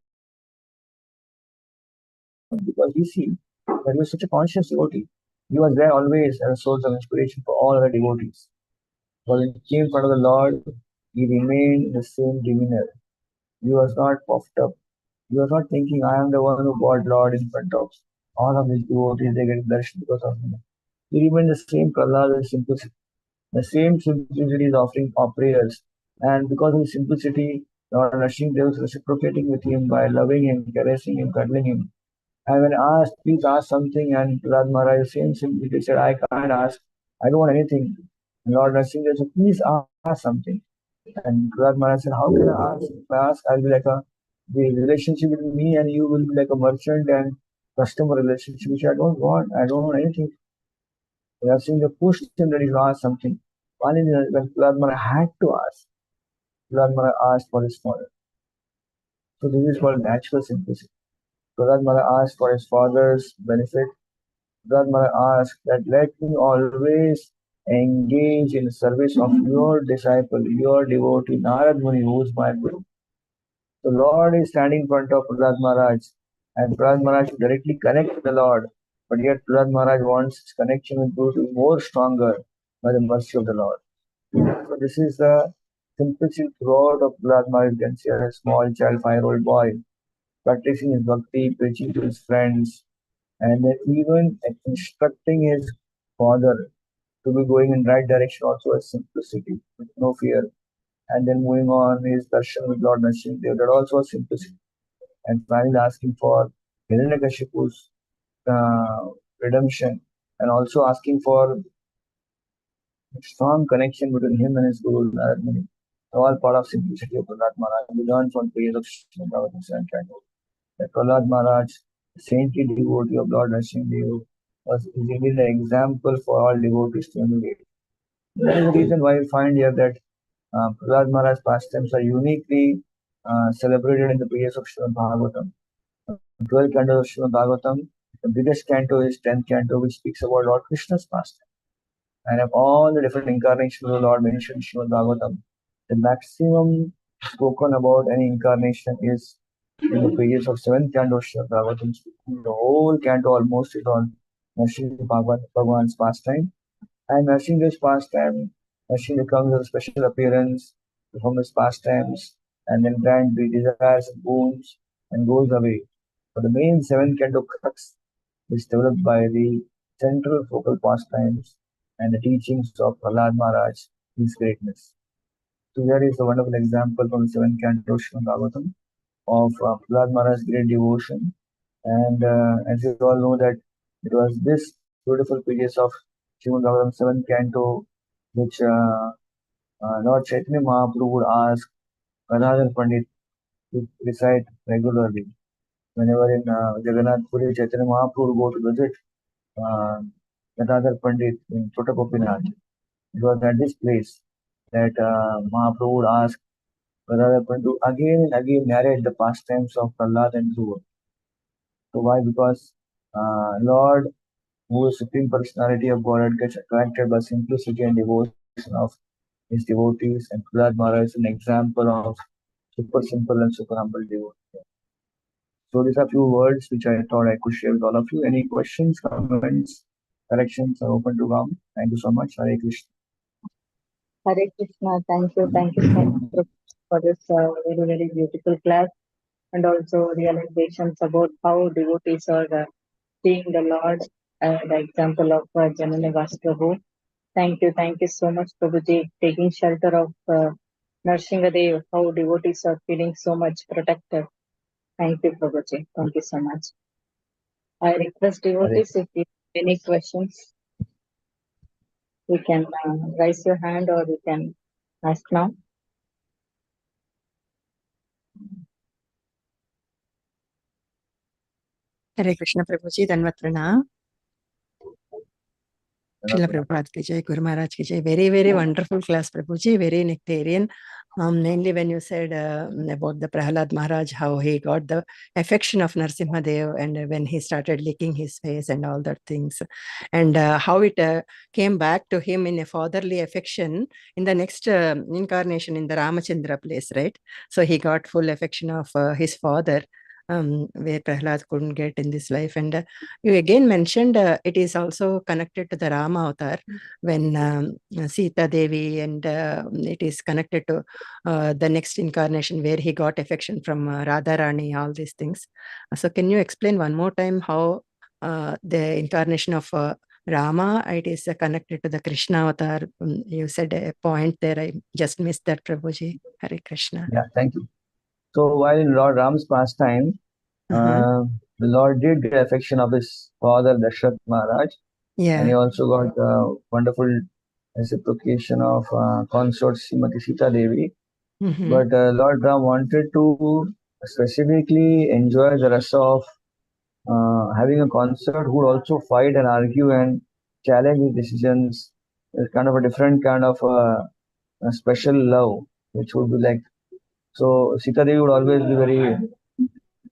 great devotee? Because we see that he was such a conscious devotee. He was there always as a source of inspiration for all other devotees. But when he came in front of the Lord, he remained in the same demeanor. He was not puffed up. He was not thinking, I am the one who brought Lord in front of all of these devotees, they get darshan because of me. He remained the same Prahlad with simplicity. The same simplicity is offering our prayers. And because of his simplicity, Lord Nrsimhadev was reciprocating with him by loving him, caressing him, cuddling him. And when asked, please ask something, and Prahlad Maharaj, same simplicity said, I can't ask, I don't want anything. And Lord Nrsimhadev said, please ask something. And Prahlad Maharaj said, how can I ask? If I ask, I'll be like the relationship between me and you will be like a merchant and customer relationship, which I don't want. I don't want anything. We have seen the pushed him that he asked something. Finally, when Prahlad Maharaj had to ask, Prahlad Maharaj asked for his father. So this is called natural simplicity. Prahlad Maharaj asked for his father's benefit. Prahlad Maharaj asked that let me always engage in service of your disciple, your devotee, Narad Muni, who is my guru. The Lord is standing in front of Prahlad Maharaj, and Prahlad Maharaj should directly connect with the Lord. But yet Prahlad Maharaj wants his connection with Guru to be more stronger by the mercy of the Lord. So this is the simplicity throughout of Prahlad Maharaj. You can see a small child, 5-year-old boy, practicing his bhakti, preaching to his friends, and then even instructing his father to be going in right direction also as simplicity, with no fear. And then moving on his darshan with Lord Nrsimhadev, that also was simplicity. And finally asking for Hiranyakashipu's redemption, and also asking for strong connection between him and his Guru Narad Muni. All part of simplicity of Prahlad Maharaj. We learn from prayers of Srimad Bhagavatam 7 canto that Prahlad Maharaj, the saintly devotee of Lord Nrsimhadev, was indeed an example for all devotees to emulate. That is the reason why we find here that Prahlad Maharaj's pastimes are uniquely celebrated in the prayers of Srimad Bhagavatam. 12 cantos of Srimad Bhagavatam, the biggest canto is 10th canto, which speaks about Lord Krishna's pastime. And of all the different incarnations of the Lord mentioned in Srimad Bhagavatam, the maximum spoken about any incarnation is in the pages of 7th canto of Srimad Bhagavatam. The whole canto almost is on Nrsimha Bhagwan's pastime. And Nrsimha's pastime, Nrsimha comes as a special appearance from his pastimes and then grant the desires and boons and goes away. But the main 7th canto crux is developed by the central focal pastimes and the teachings of Prahlad Maharaj, his greatness. So here is a wonderful example from the 7th canto of Srimad Bhagavatam of Prahlad Maharaj's great devotion. And as you all know that it was this beautiful pages of Srimad Bhagavatam 7th canto which Lord Chaitanya Mahaprabhu would ask Gadadhar Pandit to recite regularly. Whenever in Jagannath Puri, Chaitanya Mahaprabhu would go to visit Gadadhar Pandit in Chotapopinath. It was at this place that Mahaprabhu would ask Gadadhar Pandit to again and again narrate the pastimes of Prahlad and Dhruva. So why? Because Lord, who is Supreme Personality of Godhead, gets attracted by simplicity and devotion of his devotees, and Prahlad Maharaj is an example of super simple and super humble devotee. So these are few words which I thought I could share with all of you. Any questions, comments, corrections are open to come. Thank you so much. Hare Krishna. Hare Krishna. Thank you so much for this very, very beautiful class, and also realizations about how devotees are seeing the Lord, the example of Jananivas Prabhu. Thank you so much, Prabhuji, taking shelter of Nrsimhadev, how devotees are feeling so much protected. Thank you, Prabhuji. Thank you so much. I request devotees if you have any questions. You can raise your hand or you can ask now. Hare Krishna Prabhuji, Danvat Pranam. Srila Prabhupada ki jai, Guru Maharaj ki jai. Very, very wonderful class, Prabhuji, very nectarian. Mainly when you said about the Prahlad Maharaj, how he got the affection of Narsimha Dev and when he started licking his face and all that things. And how it came back to him in a fatherly affection in the next incarnation in the Ramachandra place, right? So he got full affection of his father. Where Prahlad couldn't get in this life. And you again mentioned it is also connected to the Rama avatar when Sita Devi, and it is connected to the next incarnation where he got affection from Radharani, all these things. So can you explain one more time how the incarnation of Rama, it is connected to the Krishna avatar? You said a point there, I just missed that, Prabhuji. Hare Krishna. Yeah, thank you. So while in Lord Ram's pastime, the Lord did get affection of his father Dashrath Maharaj, and he also got wonderful reciprocation of consort Srimati Sita Devi. But Lord Ram wanted to specifically enjoy the rasa of having a consort who would also fight and argue and challenge his decisions. It's kind of a different kind of a special love, which would be like. So Sita Devi would always be very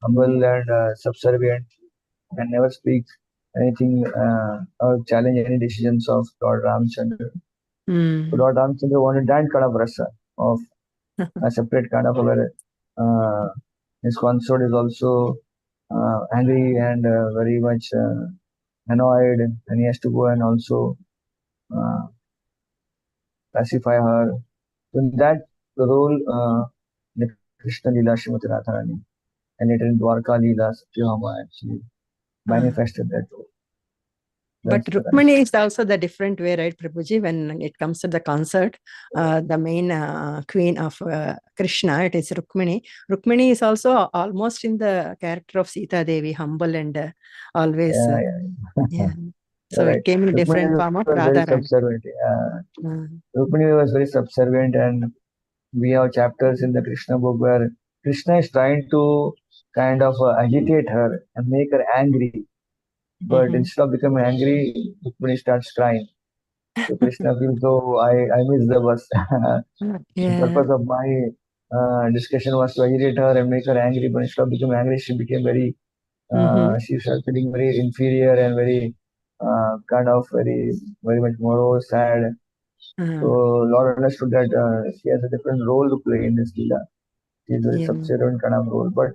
humble and subservient and never speak anything or challenge any decisions of Lord Ramchandra. So Lord Ramchandra wanted that kind of rasa of a separate kind of a where his consort is also angry and very much annoyed, and he has to go and also pacify her. So in that role, the Krishna Lila Srimati Radharani and later in Dwarka Lila Satyabhama actually manifested that role. But Rukmini is also the different way, right, Prabhuji? When it comes to the concert, the main queen of Krishna, it is Rukmini. Rukmini is also almost in the character of Sita Devi, humble and always. So right. it came in different form of very subservient. Rukmini was very subservient, and we have chapters in the Krishna book where Krishna is trying to kind of agitate her and make her angry. But instead of becoming angry, Rukmini starts crying. So Krishna feels, oh, I missed the bus. The purpose of my discussion was to agitate her and make her angry, but instead of becoming angry, she became very, she started feeling very inferior and very kind of very much morose, sad. So Lord understood that she has a different role to play in this Leela. She is a very subservient kind of role. But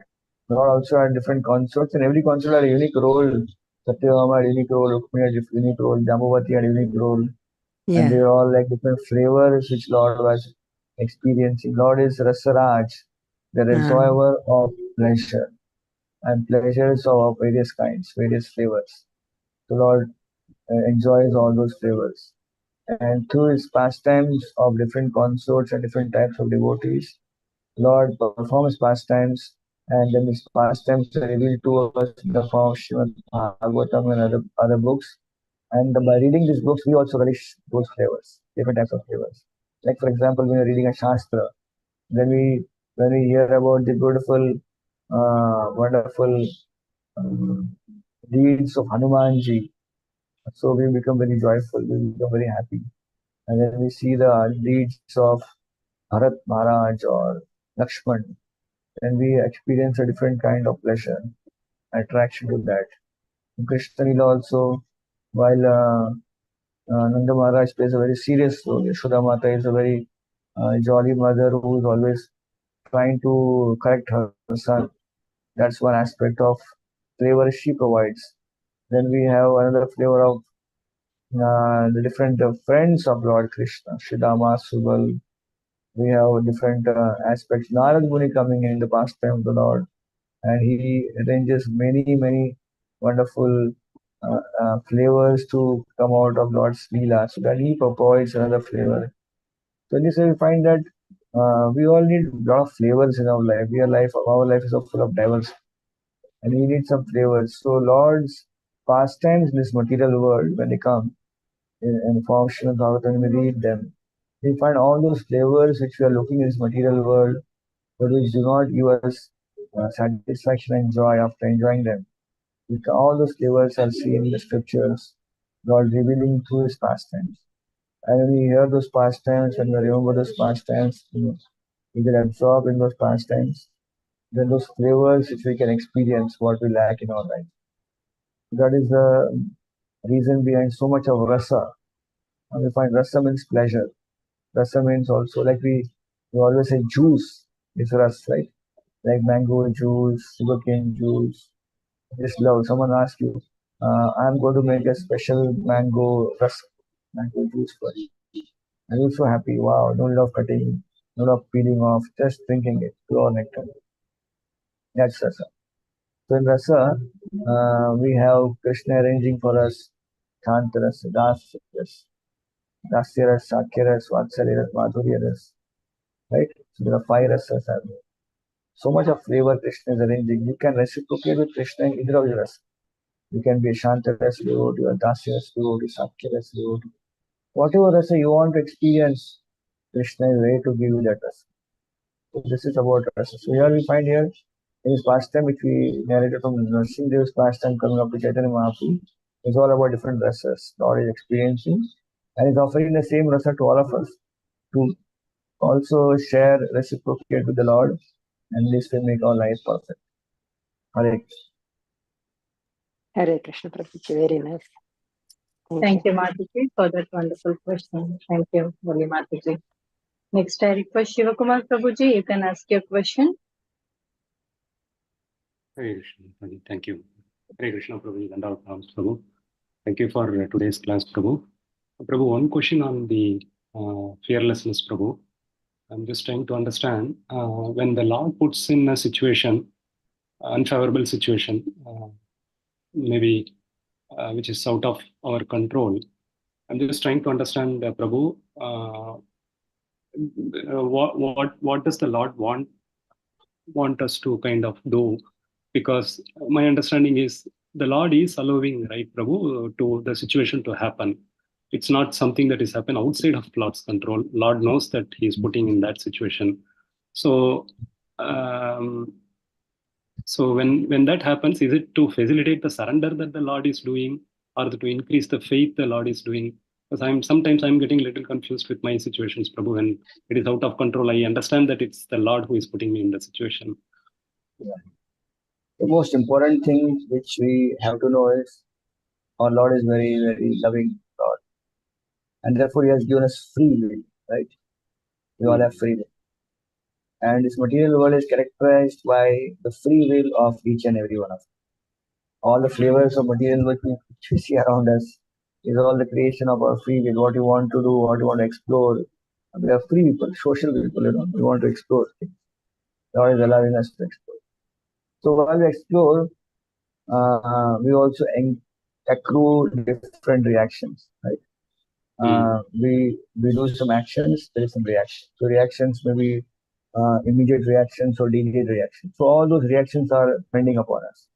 Lord also had different consorts, and every consort had a unique role. Satyabhama had a unique role, Rukmini had a unique role, Jambavati had a unique role. And they were all like different flavors which Lord was experiencing. Lord is Rasaraj, the reservoir of pleasure, and pleasures of various kinds, various flavors. So Lord enjoys all those flavors. And through his pastimes of different consorts and different types of devotees, Lord performs pastimes, and then his pastimes are revealed to us in the form of Srimad Bhagavatam and other books. And by reading these books, we also relish those flavors, different types of flavors. Like for example, when you're reading a Shastra, then when we hear about the beautiful, wonderful deeds of Hanumanji, so we become very joyful, we become very happy. And then we see the deeds of Bharat Maharaj or Lakshman, then we experience a different kind of pleasure, attraction to that. In Krishna Lila also, while Nanda Maharaj plays a very serious role, Yashoda Mata is a very jolly mother who is always trying to correct her son. That's one aspect of flavor she provides. Then we have another flavor of the different friends of Lord Krishna, Shridama, Subal. We have different aspects. Narad Muni coming in the pastime of the Lord, and he arranges many wonderful flavors to come out of Lord's Leela, so that he provides another flavor. So in this way, we find that we all need a lot of flavors in our life. Our life is so full of diversity, and we need some flavors. So Lord's pastimes in this material world, when they come, in form of Srimad Bhagavatam, we read them, we find all those flavors which we are looking in this material world, but which do not give us satisfaction and joy after enjoying them. All those flavors are seen in the scriptures, God revealing through His pastimes. And when we hear those pastimes, when we remember those pastimes, we get absorbed in those pastimes, then those flavors which we can experience what we lack in our life. That is the reason behind so much of rasa. And we find rasa means pleasure. Rasa means also, like we always say juice is ras, right? Like mango juice, sugarcane juice. Just love. Someone asks you, I'm going to make a special mango juice for you. And you're so happy. Wow, no love cutting, no love peeling off, just drinking it, pure nectar. That's rasa. So in rasa, we have Krishna arranging for us Shanta rasa, Dasya rasa, Sakya rasa, Vatsalya rasa, Madhurya rasa. Right? So there are 5 rasas. So much of flavor Krishna is arranging. You can reciprocate with Krishna in either of the rasa. You can be a Shanta rasa devotee, or Dasya rasa devotee, Sakya rasa devotee. Whatever rasa you want to experience, Krishna is ready to give you that rasa. So this is about rasa. So here we find here in his pastime, which we narrated from Nrsimhadev's pastime coming up to Chaitanya Mahaprabhu, it's all about different rasas Lord is experiencing, and is offering the same rasa to all of us to also share, reciprocate with the Lord, and this will make our life perfect. Hare Hare Krishna Prabhuji, very nice. Thank you, Mataji, for that wonderful question. Thank you, Holy Mataji. Next, I request Shivakumar Prabhuji, you can ask your question. Hare Krishna, Prabhuji. Thank you. Hare Krishna, Prabhuji. Prabhu. Thank you for today's class, Prabhu. Prabhu, one question on the fearlessness, Prabhu. I'm just trying to understand when the Lord puts in a situation, unfavorable situation, maybe which is out of our control. I'm just trying to understand, Prabhu, what does the Lord want us to kind of do? Because my understanding is the Lord is allowing, right, Prabhu, to the situation to happen. It's not something that is happening outside of Lord's control. Lord knows that He is putting in that situation. So, so when that happens, is it to facilitate the surrender that the Lord is doing, or to increase the faith the Lord is doing? Because sometimes I'm getting a little confused with my situations, Prabhu. When it is out of control, I understand that it's the Lord who is putting me in the situation. Yeah. The most important thing which we have to know is our Lord is very, very loving Lord. And therefore He has given us free will, right? We all have free will. And this material world is characterized by the free will of each and every one of us. All the flavors of material which we see around us is all the creation of our free will, what you want to do, what you want to explore. We are free people, social people, we want to explore things. God is allowing us to explore. So while we explore, we also accrue different reactions, right? We do some actions, there is some reaction. So reactions may be immediate reactions or delayed reactions. So all those reactions are pending upon us.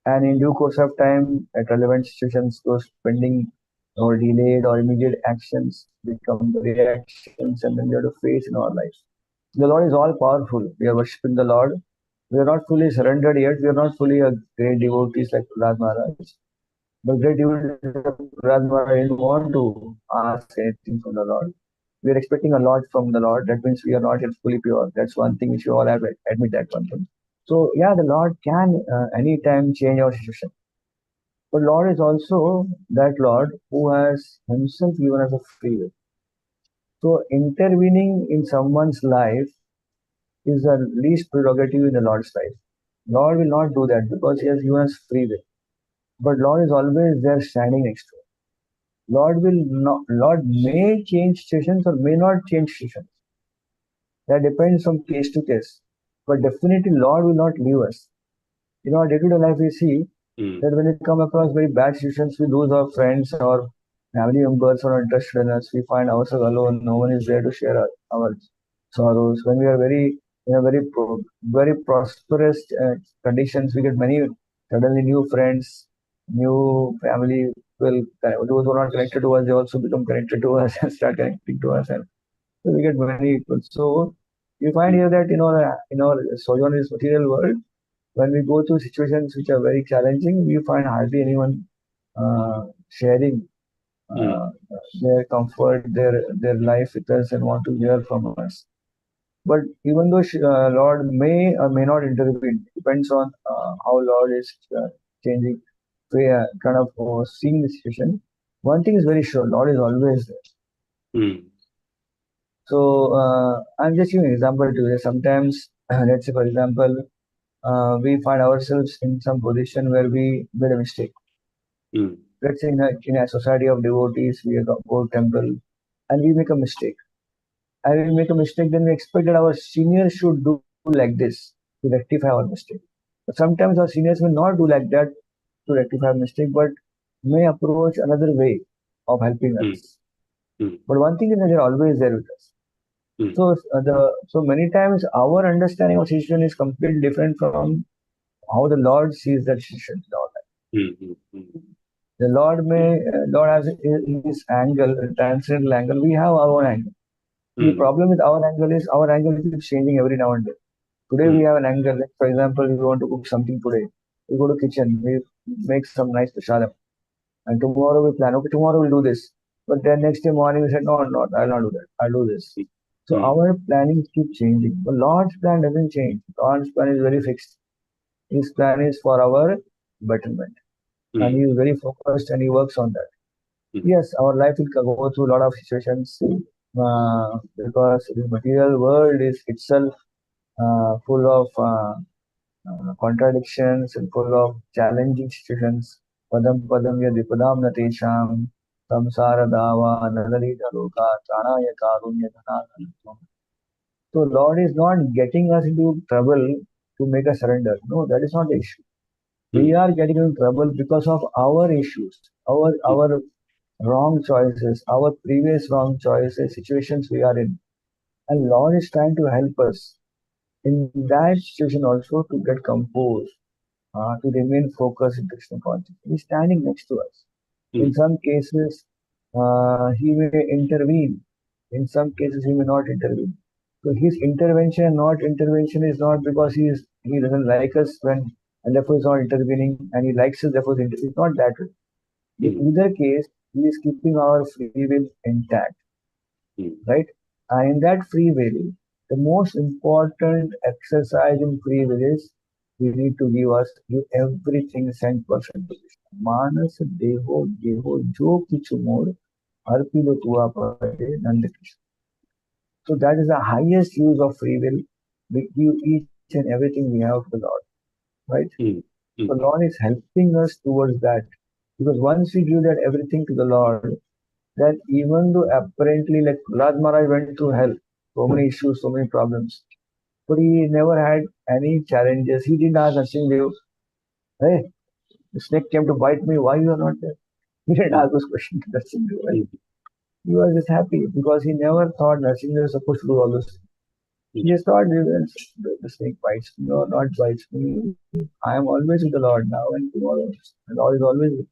And in due course of time, at relevant situations, those pending or delayed or immediate actions become the reactions, and then we have to face in our lives. The Lord is all powerful. We are worshipping the Lord. We are not fully surrendered yet. We are not fully a great devotees like Prahlad Maharaj. But great devotees like Prahlad Maharaj didn't want to ask anything from the Lord. We are expecting a lot from the Lord. That means we are not yet fully pure. That's one thing which we all have to admit, that one thing. So yeah, the Lord can anytime change our situation. But Lord is also that Lord who has Himself given us a free will. So intervening in someone's life is the least prerogative in the Lord's life. Lord will not do that because He has given us free will. But Lord is always there standing next to us. Lord may change situations or may not change situations. That depends from case to case. But definitely Lord will not leave us. Our day-to-day life we see that when we come across very bad situations, we lose our friends or family members who are interested in us. We find ourselves alone. No one is there to share our sorrows. When we are very prosperous conditions, we get many suddenly new friends, new family people, those who are not connected to us, they also become connected to us and start connecting to us, and so we get many people. So you find here that in our sojourn in this material world, when we go through situations which are very challenging, we find hardly anyone sharing their comfort, their life with us, and want to hear from us. But even though Lord may or may not intervene, depends on how Lord is changing, kind of seeing the situation. One thing is very sure: Lord is always there. So I'm just giving an example to you. Sometimes, let's say, for example, we find ourselves in some position where we made a mistake. Let's say in a society of devotees, we go to temple, and we make a mistake. And we make a mistake, then we expect that our seniors should do like this to rectify our mistake. But sometimes our seniors will not do like that to rectify a mistake, but may approach another way of helping us. But one thing is that they're always there with us. So many times our understanding of situation is completely different from how the Lord sees that situation. The Lord Lord has his angle, transcendental angle. We have our own angle. The problem with our angle keeps changing every now and then. Today we have an angle. Like for example, we want to cook something today. We go to kitchen, we make some nice prasadam, and tomorrow we plan. Okay, tomorrow we'll do this. But then next day morning we said, no, I'll not do that. I'll do this. So our plannings keep changing. But Lord's plan doesn't change. Lord's plan is very fixed. His plan is for our betterment, and he is very focused and he works on that. Yes, our life will go through a lot of situations because the material world is itself full of contradictions and full of challenging situations. Padam padam yadipadam natesham samsara dava nadarita loka chanaya karunya dhananam. So Lord is not getting us into trouble to make us surrender. No, that is not the issue. We are getting into trouble because of our issues, our wrong choices, our previous wrong choices, situations we are in. And Lord is trying to help us in that situation also to get composed, to remain focused in Krishna consciousness. He is standing next to us. In some cases, he may intervene. In some cases, he may not intervene. So his intervention, not intervention, is not because he doesn't like us and therefore is not intervening, and he likes us, therefore it's not that way. In either case, he is keeping our free will intact, right? And in that free will, the most important exercise in free will is we need to give everything 100% to Krishna. Manas deho deho jo kichu more arpilo tua pade nanda Krishna. So that is the highest use of free will. We give each and everything we have to the Lord, right? So Lord is helping us towards that, because once we give that everything to the Lord, that even though apparently, like Prahlad Maharaj went through hell, so many issues, so many problems, but he never had any challenges. He didn't ask Nrsimhadev, hey, the snake came to bite me, why you are not there? He didn't ask those questions to Nrsimhadev, right? He was just happy because he never thought Nrsimhadev was supposed to do all those things. He just thought the snake bites me or not bites me. I am always with the Lord now and tomorrow. The Lord is always with me.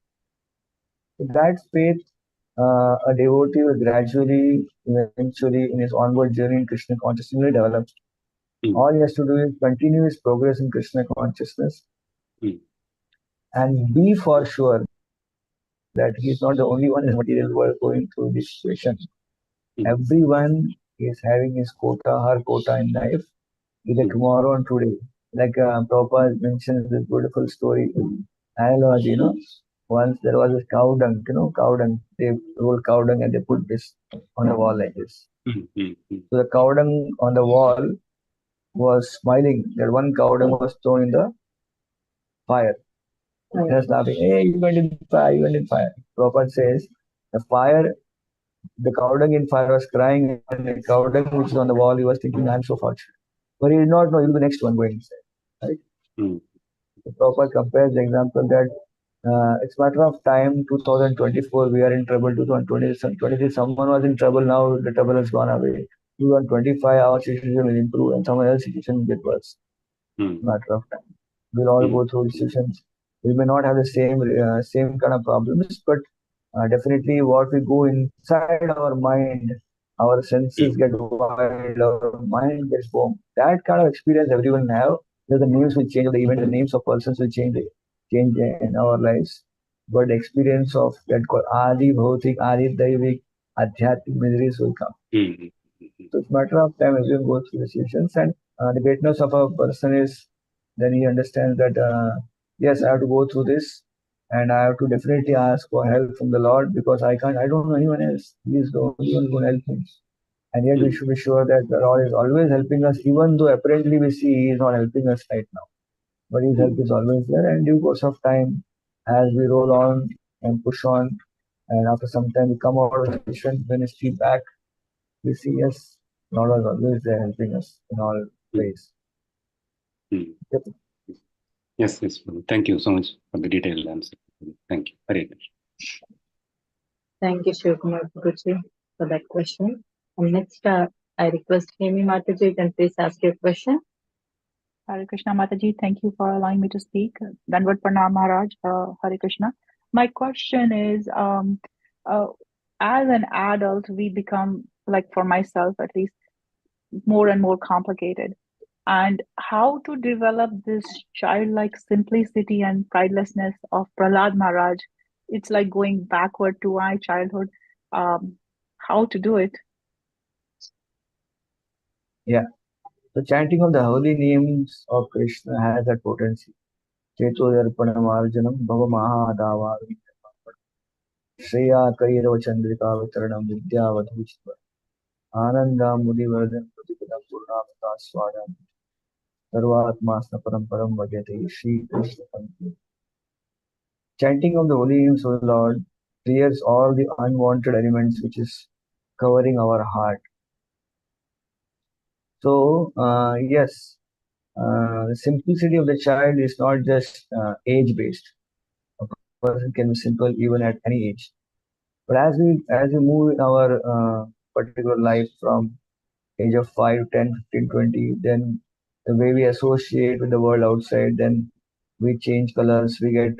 So that faith, a devotee will gradually, eventually, in his onward journey in Krishna consciousness, will develop. All he has to do is continue his progress in Krishna consciousness and be for sure that he is not the only one in the material world going through this situation. Everyone is having his quota, her quota in life, either tomorrow or today. Like Prabhupada mentions this beautiful story, analogy, once there was a cow dung, cow dung. They rolled cow dung and they put this on the wall like this. So the cow dung on the wall was smiling. That one cow dung was thrown in the fire. It was laughing, hey, you went in fire, you went in fire. Prabhupada says, the cow dung in fire was crying, and the cow dung which is on the wall, he was thinking, I'm so fortunate. But he did not know he'll be the next one going inside. Right? The Prabhupada compares the example that it's a matter of time, 2024, we are in trouble, 2020, someone was in trouble, now the trouble has gone away. 2025, our situation will improve and someone else's situation will get worse. Matter of time. We'll all go through situations. We may not have the same kind of problems, but definitely what we go inside our mind, our senses get wild, our mind gets warm. That kind of experience everyone have. The names will change of the event, the names of persons will change in our lives. But the experience of that called Adi Bhautik, Adi Daivik, Adhyatmic miseries will come. So it's a matter of time as we go through the sessions, and the greatness of a person is then he understands that yes, I have to go through this, and I have to definitely ask for help from the Lord because I don't know anyone else. He is the only one who can help me. And yet we should be sure that the Lord is always helping us, even though apparently we see He is not helping us right now. But His help is always there, and due course of time, as we roll on and push on, and after some time we come out of the session, when we see back, we see yes, Lord was always there helping us in all ways. Yep. Yes, Prabhu. Thank you so much for the detailed answer. Thank you. Hare Krishna. Thank you, Shivkumar Prabhuji, for that question. And next, I request Hemi Mataji, you can please ask your question. Hare Krishna Mataji, thank you for allowing me to speak. Dandavat Pranam Maharaj, Hare Krishna. My question is, as an adult, we become, like for myself at least, more and more complicated. And how to develop this childlike simplicity and pridelessness of Prahlad Maharaj? It's like going backward to my childhood. How to do it? Yeah. So chanting of the holy names of Krishna has that potency. Cheto-darpanam Bhava Mahadava Shreya Kairava Chandrika Vitaranam Vidya Vadhuchitva Ananda Mudivardhan Pratipadam Purnamata Swadam Sarvatmasna Paramparam Vajate Shri Krishna Pankti. Chanting of the holy names of the Lord clears all the unwanted elements which is covering our heart. So, yes, the simplicity of the child is not just age based. A person can be simple even at any age. But as we move in our particular life from age of 5, 10, 15, 20, then the way we associate with the world outside, then we change colors, we get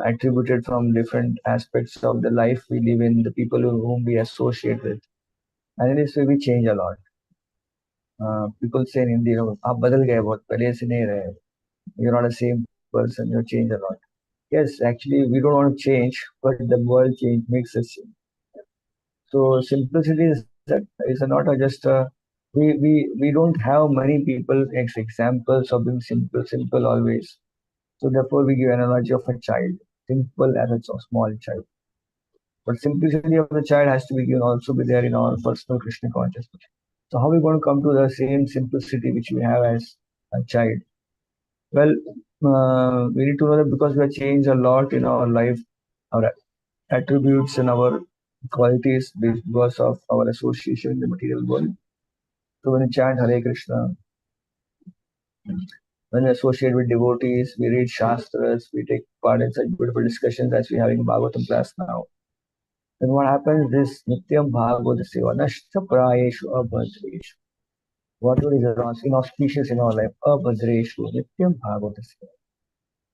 attributed from different aspects of the life we live in, the people whom we associate with. And in this way, we change a lot. People say in Hindi, "Aap badal gaye bahut, pehle se nahi rahe. You're not the same person, you change a lot." Yes, actually, we don't want to change, but the world change makes us change. So simplicity is not just we don't have many people examples of being simple always. So therefore, we give analogy of a child, simple as a small child. But simplicity of the child has to be given also be there in our personal Krishna consciousness. So how are we going to come to the same simplicity which we have as a child? Well, we need to know that because we have changed a lot in our life, our attributes and our qualities because of our association in the material world. So when we chant Hare Krishna, when we associate with devotees, we read Shastras, we take part in such beautiful discussions as we're having in Bhagavatam class now. Then what happens is Nityam Bhagavata Seva Nashta Prayeshu Abhadreshu. Whatever is inauspicious in our life, Abhadreshu Nityam Bhagavata Seva.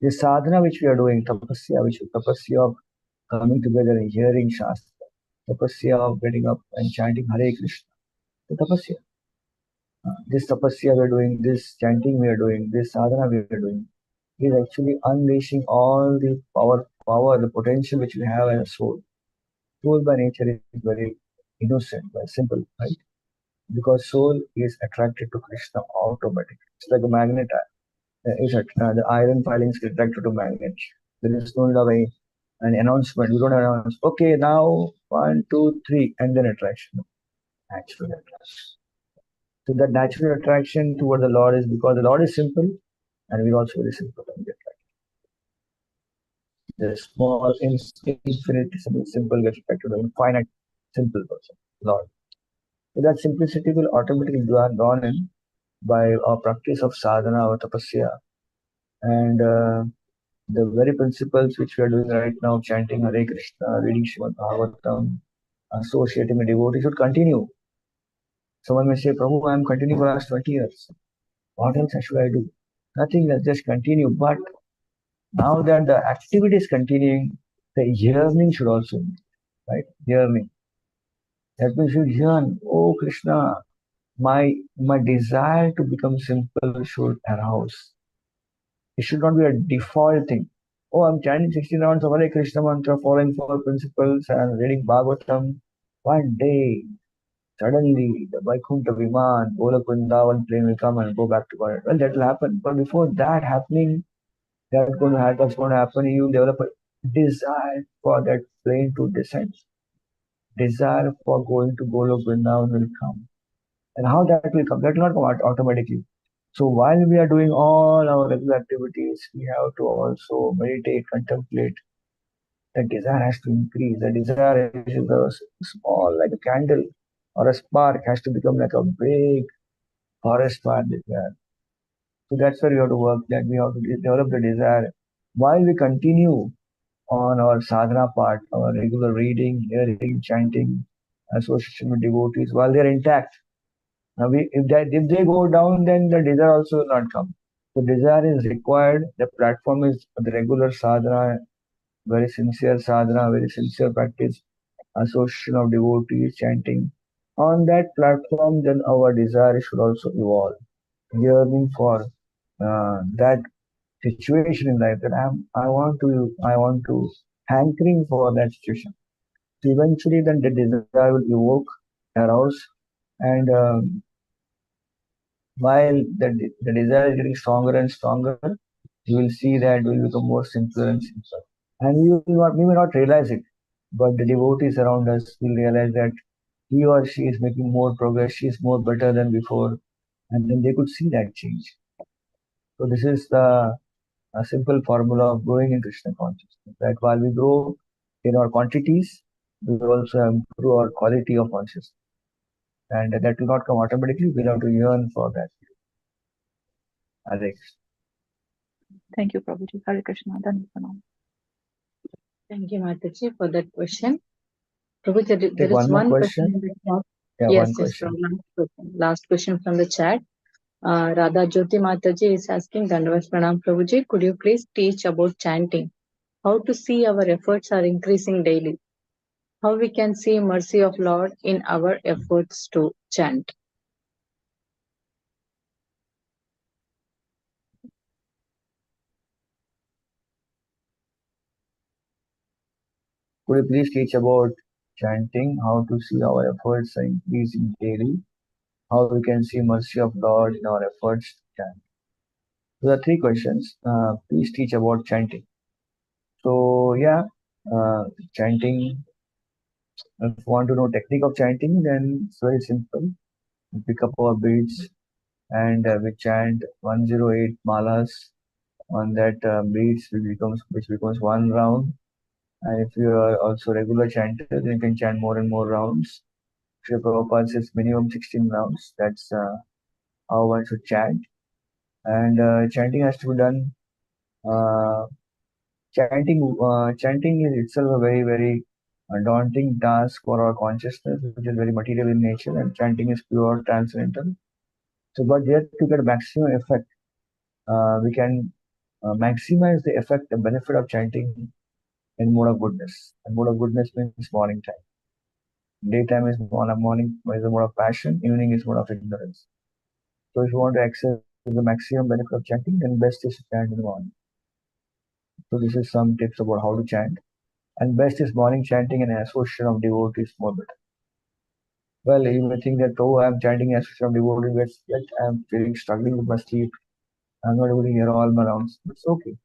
The sadhana which we are doing, tapasya of coming together and hearing Shastra, tapasya of getting up and chanting Hare Krishna, the tapasya. This tapasya we are doing, this chanting we are doing, this sadhana we are doing, is actually unleashing all the power, the potential which we have as a soul. Soul by nature is very innocent, very simple, right? Because soul is attracted to Krishna automatically. It's like a magnet. The iron filings get attracted to magnet. There is no need of an announcement. We don't announce, okay, now 1, 2, 3, and then attraction. Natural attraction. So that natural attraction toward the Lord is because the Lord is simple, and we're also very simple and get attracted. The small, infinite, simple gets attracted to the infinite, simple person, Lord. So that simplicity will automatically be drawn in by our practice of sadhana or tapasya. And the very principles which we are doing right now, chanting Hare Krishna, reading Srimad Bhagavatam, associating with devotees, should continue. Someone may say, Prabhu, I am continuing for the last 20 years. What else should I do? Nothing, let's just continue. But now that the activity is continuing, the yearning should also increase, right? Yearning. That means you yearn, oh Krishna, my desire to become simple should arouse. It should not be a default thing. Oh, I'm chanting 16 rounds of Hare Krishna mantra, following four principles, and reading Bhagavatam. One day, suddenly, the Vaikuntha Viman, Golak Vrindavan plane will come and go back to God. Well, that will happen. But before that happening, that's going to happen. You develop a desire for that plane to descend. Desire for going to Golok Vrindavan will come. And how that will come? That will not come automatically. So while we are doing all our regular activities, we have to also meditate, contemplate. The desire has to increase. The desire is small, like a candle or a spark, has to become like a big forest fire desire. So that's where we have to work, that we have to develop the desire while we continue on our sadhana part, our regular reading, hearing, chanting, association with devotees, while they're intact. Now, if they go down, then the desire also will not come. So desire is required. The platform is the regular sadhana, very sincere sadhana, very sincere practice, association of devotees, chanting. On that platform, then our desire should also evolve, yearning for that situation in life, that I want to hankering for that situation. So eventually, then the desire will evoke, arouse, and while the desire is getting stronger and stronger, you will see that we will become more simpler and simpler. And we may not realize it, but the devotees around us will realize that he or she is making more progress, she is more better than before, and then they could see that change. So this is a simple formula of growing in Krishna consciousness. That while we grow in our quantities, we will also improve our quality of consciousness. And that will not come automatically. We'll have to yearn for that. Alex. Thank you, Prabhuji. Hare Krishna. Thank you, Mataji, for that question. Prabhuji, Take there is one more one question question. in the chat. Yeah, Yes, one yes, question. last question from the chat. Radha Jyoti Mataji is asking, Dandavas Pranam Prabhuji, could you please teach about chanting? How to see our efforts are increasing daily? How we can see mercy of Lord in our efforts to chant? Could you please teach about chanting, how to see our efforts are increasing daily, how we can see mercy of Lord in our efforts to chant? There are three questions. Please teach about chanting. So yeah, chanting. If you want to know technique of chanting, then it's very simple. We pick up our beads and we chant 108 malas on that beads, which becomes one round. And if you are also regular chanter, then you can chant more and more rounds. Srila Prabhupada says minimum 16 rounds. That's how one should chant. And chanting has to be done. Chanting is itself a very, very daunting task for our consciousness, which is very material in nature, and chanting is pure transcendental. So, but there to get maximum effect, we can maximize the effect, the benefit of chanting in mode of goodness. And mode of goodness means morning time. Daytime is morning is a mode of passion. Evening is mode of ignorance. So, if you want to access the maximum benefit of chanting, then best is to chant in the morning. So, this is some tips about how to chant. And best is morning chanting and association of devotees more better. Well, you may think that, oh, I'm chanting association of devotees, yet I'm feeling struggling with my sleep. I'm not able to hear all my rounds. It's okay.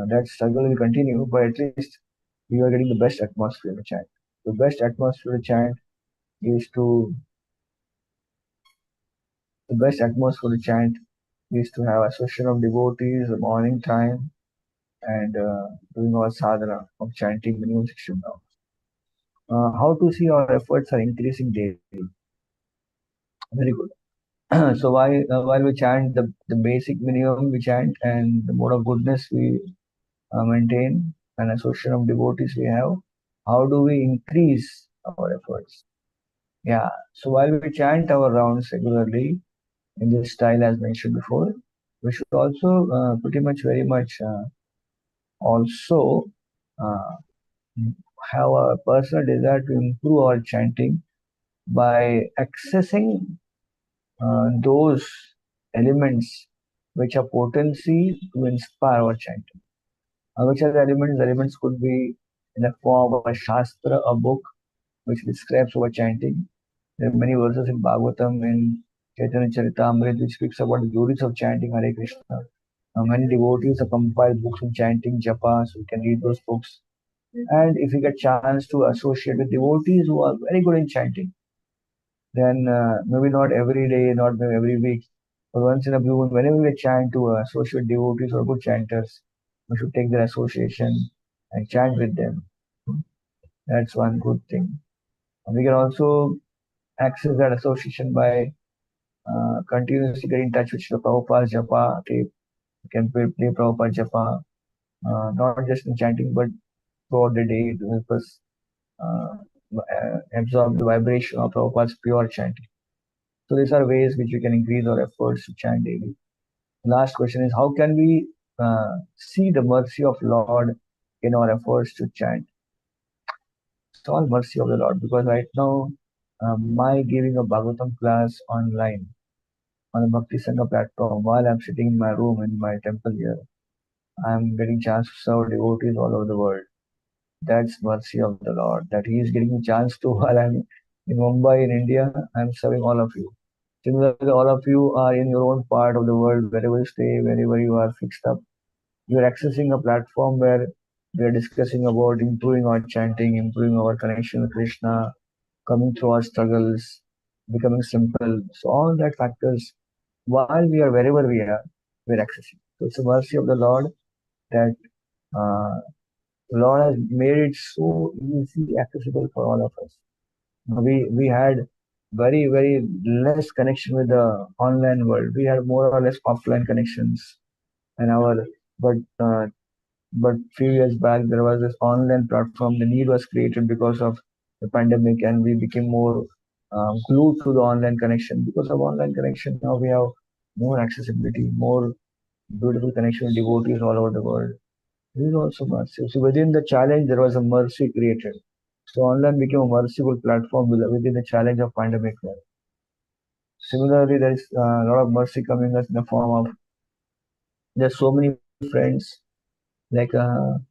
That struggle will continue, but at least you are getting the best atmosphere to chant. The best atmosphere to chant is to have association of devotees, the morning time, and doing our sadhana of chanting minimum 16 rounds. How to see our efforts are increasing daily? Very good. So while we chant the basic minimum we chant, and the mode of goodness we maintain, and association of devotees we have, how do we increase our efforts? Yeah. So while we chant our rounds regularly in this style as mentioned before, we should also pretty much very much also have a personal desire to improve our chanting by accessing those elements which are potency to inspire our chanting. Which are the elements? The elements could be in the form of a shastra, a book which describes our chanting. There are many verses in Bhagavatam, in Chaitanya Charitamrita, which speaks about the glories of chanting Hare Krishna. Many devotees have compiled books on chanting, japa, so you can read those books. And if you get chance to associate with devotees who are very good in chanting, then maybe not every day, not maybe every week, but once in a blue moon, whenever we chant to associate devotees or good chanters, we should take their association and chant with them. That's one good thing. And we can also access that association by continuously get in touch with Srila Prabhupada's japa tape. You can play Prabhupada japa, not just in chanting, but throughout the day to help us absorb the vibration of Prabhupada's pure chanting. So these are ways which we can increase our efforts to chant daily. The last question is, how can we see the mercy of Lord in our efforts to chant? It's all mercy of the Lord, because right now my giving a Bhagavatam class online on the Bhakti Sangha platform while I'm sitting in my room in my temple here, I'm getting chance to serve devotees all over the world. That's mercy of the Lord, that He is getting a chance to, while I'm in Mumbai in India, I'm serving all of you. Similarly, all of you are in your own part of the world, wherever you stay, wherever you are fixed up. You are accessing a platform where we are discussing about improving our chanting, improving our connection with Krishna, coming through our struggles, becoming simple. So all that factors, while we are wherever we are accessing. So it's the mercy of the Lord that the Lord has made it so easy accessible for all of us. We had very less connection with the online world. We had more or less offline connections, and but few years back there was this online platform. The need was created because of the pandemic, and we became more glued to the online connection. Because of online connection, now we have more accessibility, more beautiful connection with devotees all over the world. This is also mercy. So within the challenge, there was a mercy created. So online became a merciful platform within the challenge of pandemic. Similarly, there is a lot of mercy coming us in the form of, there's so many friends, like the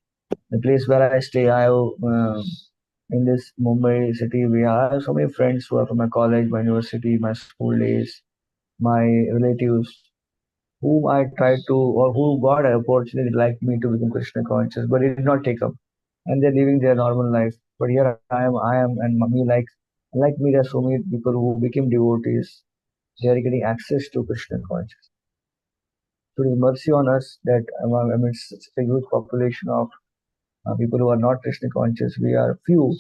place where I stay, I have in this Mumbai city, I have so many friends who are from my college, my university, my school days, my relatives, whom I tried to, or who got an opportunity like me to become Krishna conscious, but it did not take up. And they're living their normal life. But here I am, and me, like me, there are so many people who became devotees. They are getting access to Krishna consciousness. So it is mercy on us that amidst such a huge population of people who are not Krishna conscious, we are few,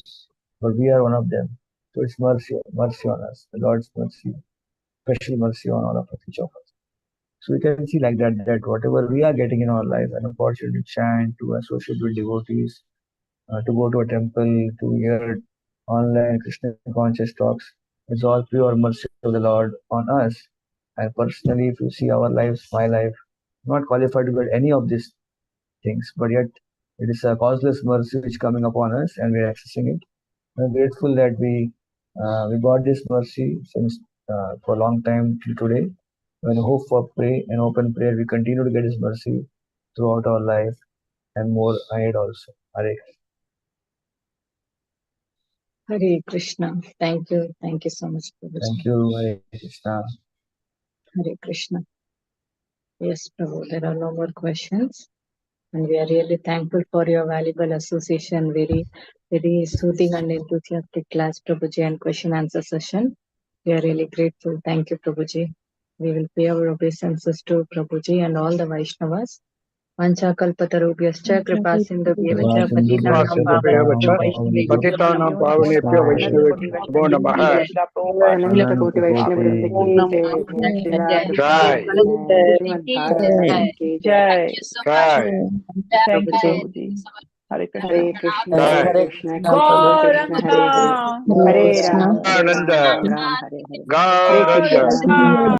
but we are one of them. So it's mercy on us, the Lord's mercy, special mercy on all of us, each of us. So we can see like that whatever we are getting in our life, an opportunity to chant, to associate with devotees, to go to a temple, to hear online Krishna conscious talks, it's all pure mercy of the Lord on us. And personally, if you see our lives, my life, I'm not qualified to get any of these things, but yet it is a causeless mercy which is coming upon us, and we are accessing it. I'm grateful that we got this mercy since for a long time till today. When we hope for pray and open prayer, we continue to get His mercy throughout our life and more ahead also. Hare Hare Krishna. Thank you. Thank you so much, Prabhu. Thank you, Hare Krishna. Hare Krishna. Yes, Prabhu, there are no more questions. And we are really thankful for your valuable association, very soothing and enthusiastic class, Prabhuji, and question answer session. We are really grateful. Thank you, Prabhuji. We will pay our obeisances to Prabhuji and all the Vaishnavas. Vanchakalpatarubhyascha kripasindubhyavach patitanam पतितानां पावनेभ्यो वैष्णवेभ्यो नमो नमः Krishna Prabhupada अनंत कोटि वैष्णव वृंद की जय जय श्रीमद् भागवतम की Jai. जय Thank you, जय Prabhuji. Hare Krishna. हरे कृष्ण जय कृष्ण कृष्ण हरे हरे Gauranga. हरे राम आनंद राम राम हरे हरे हरे गौरंग कृष्ण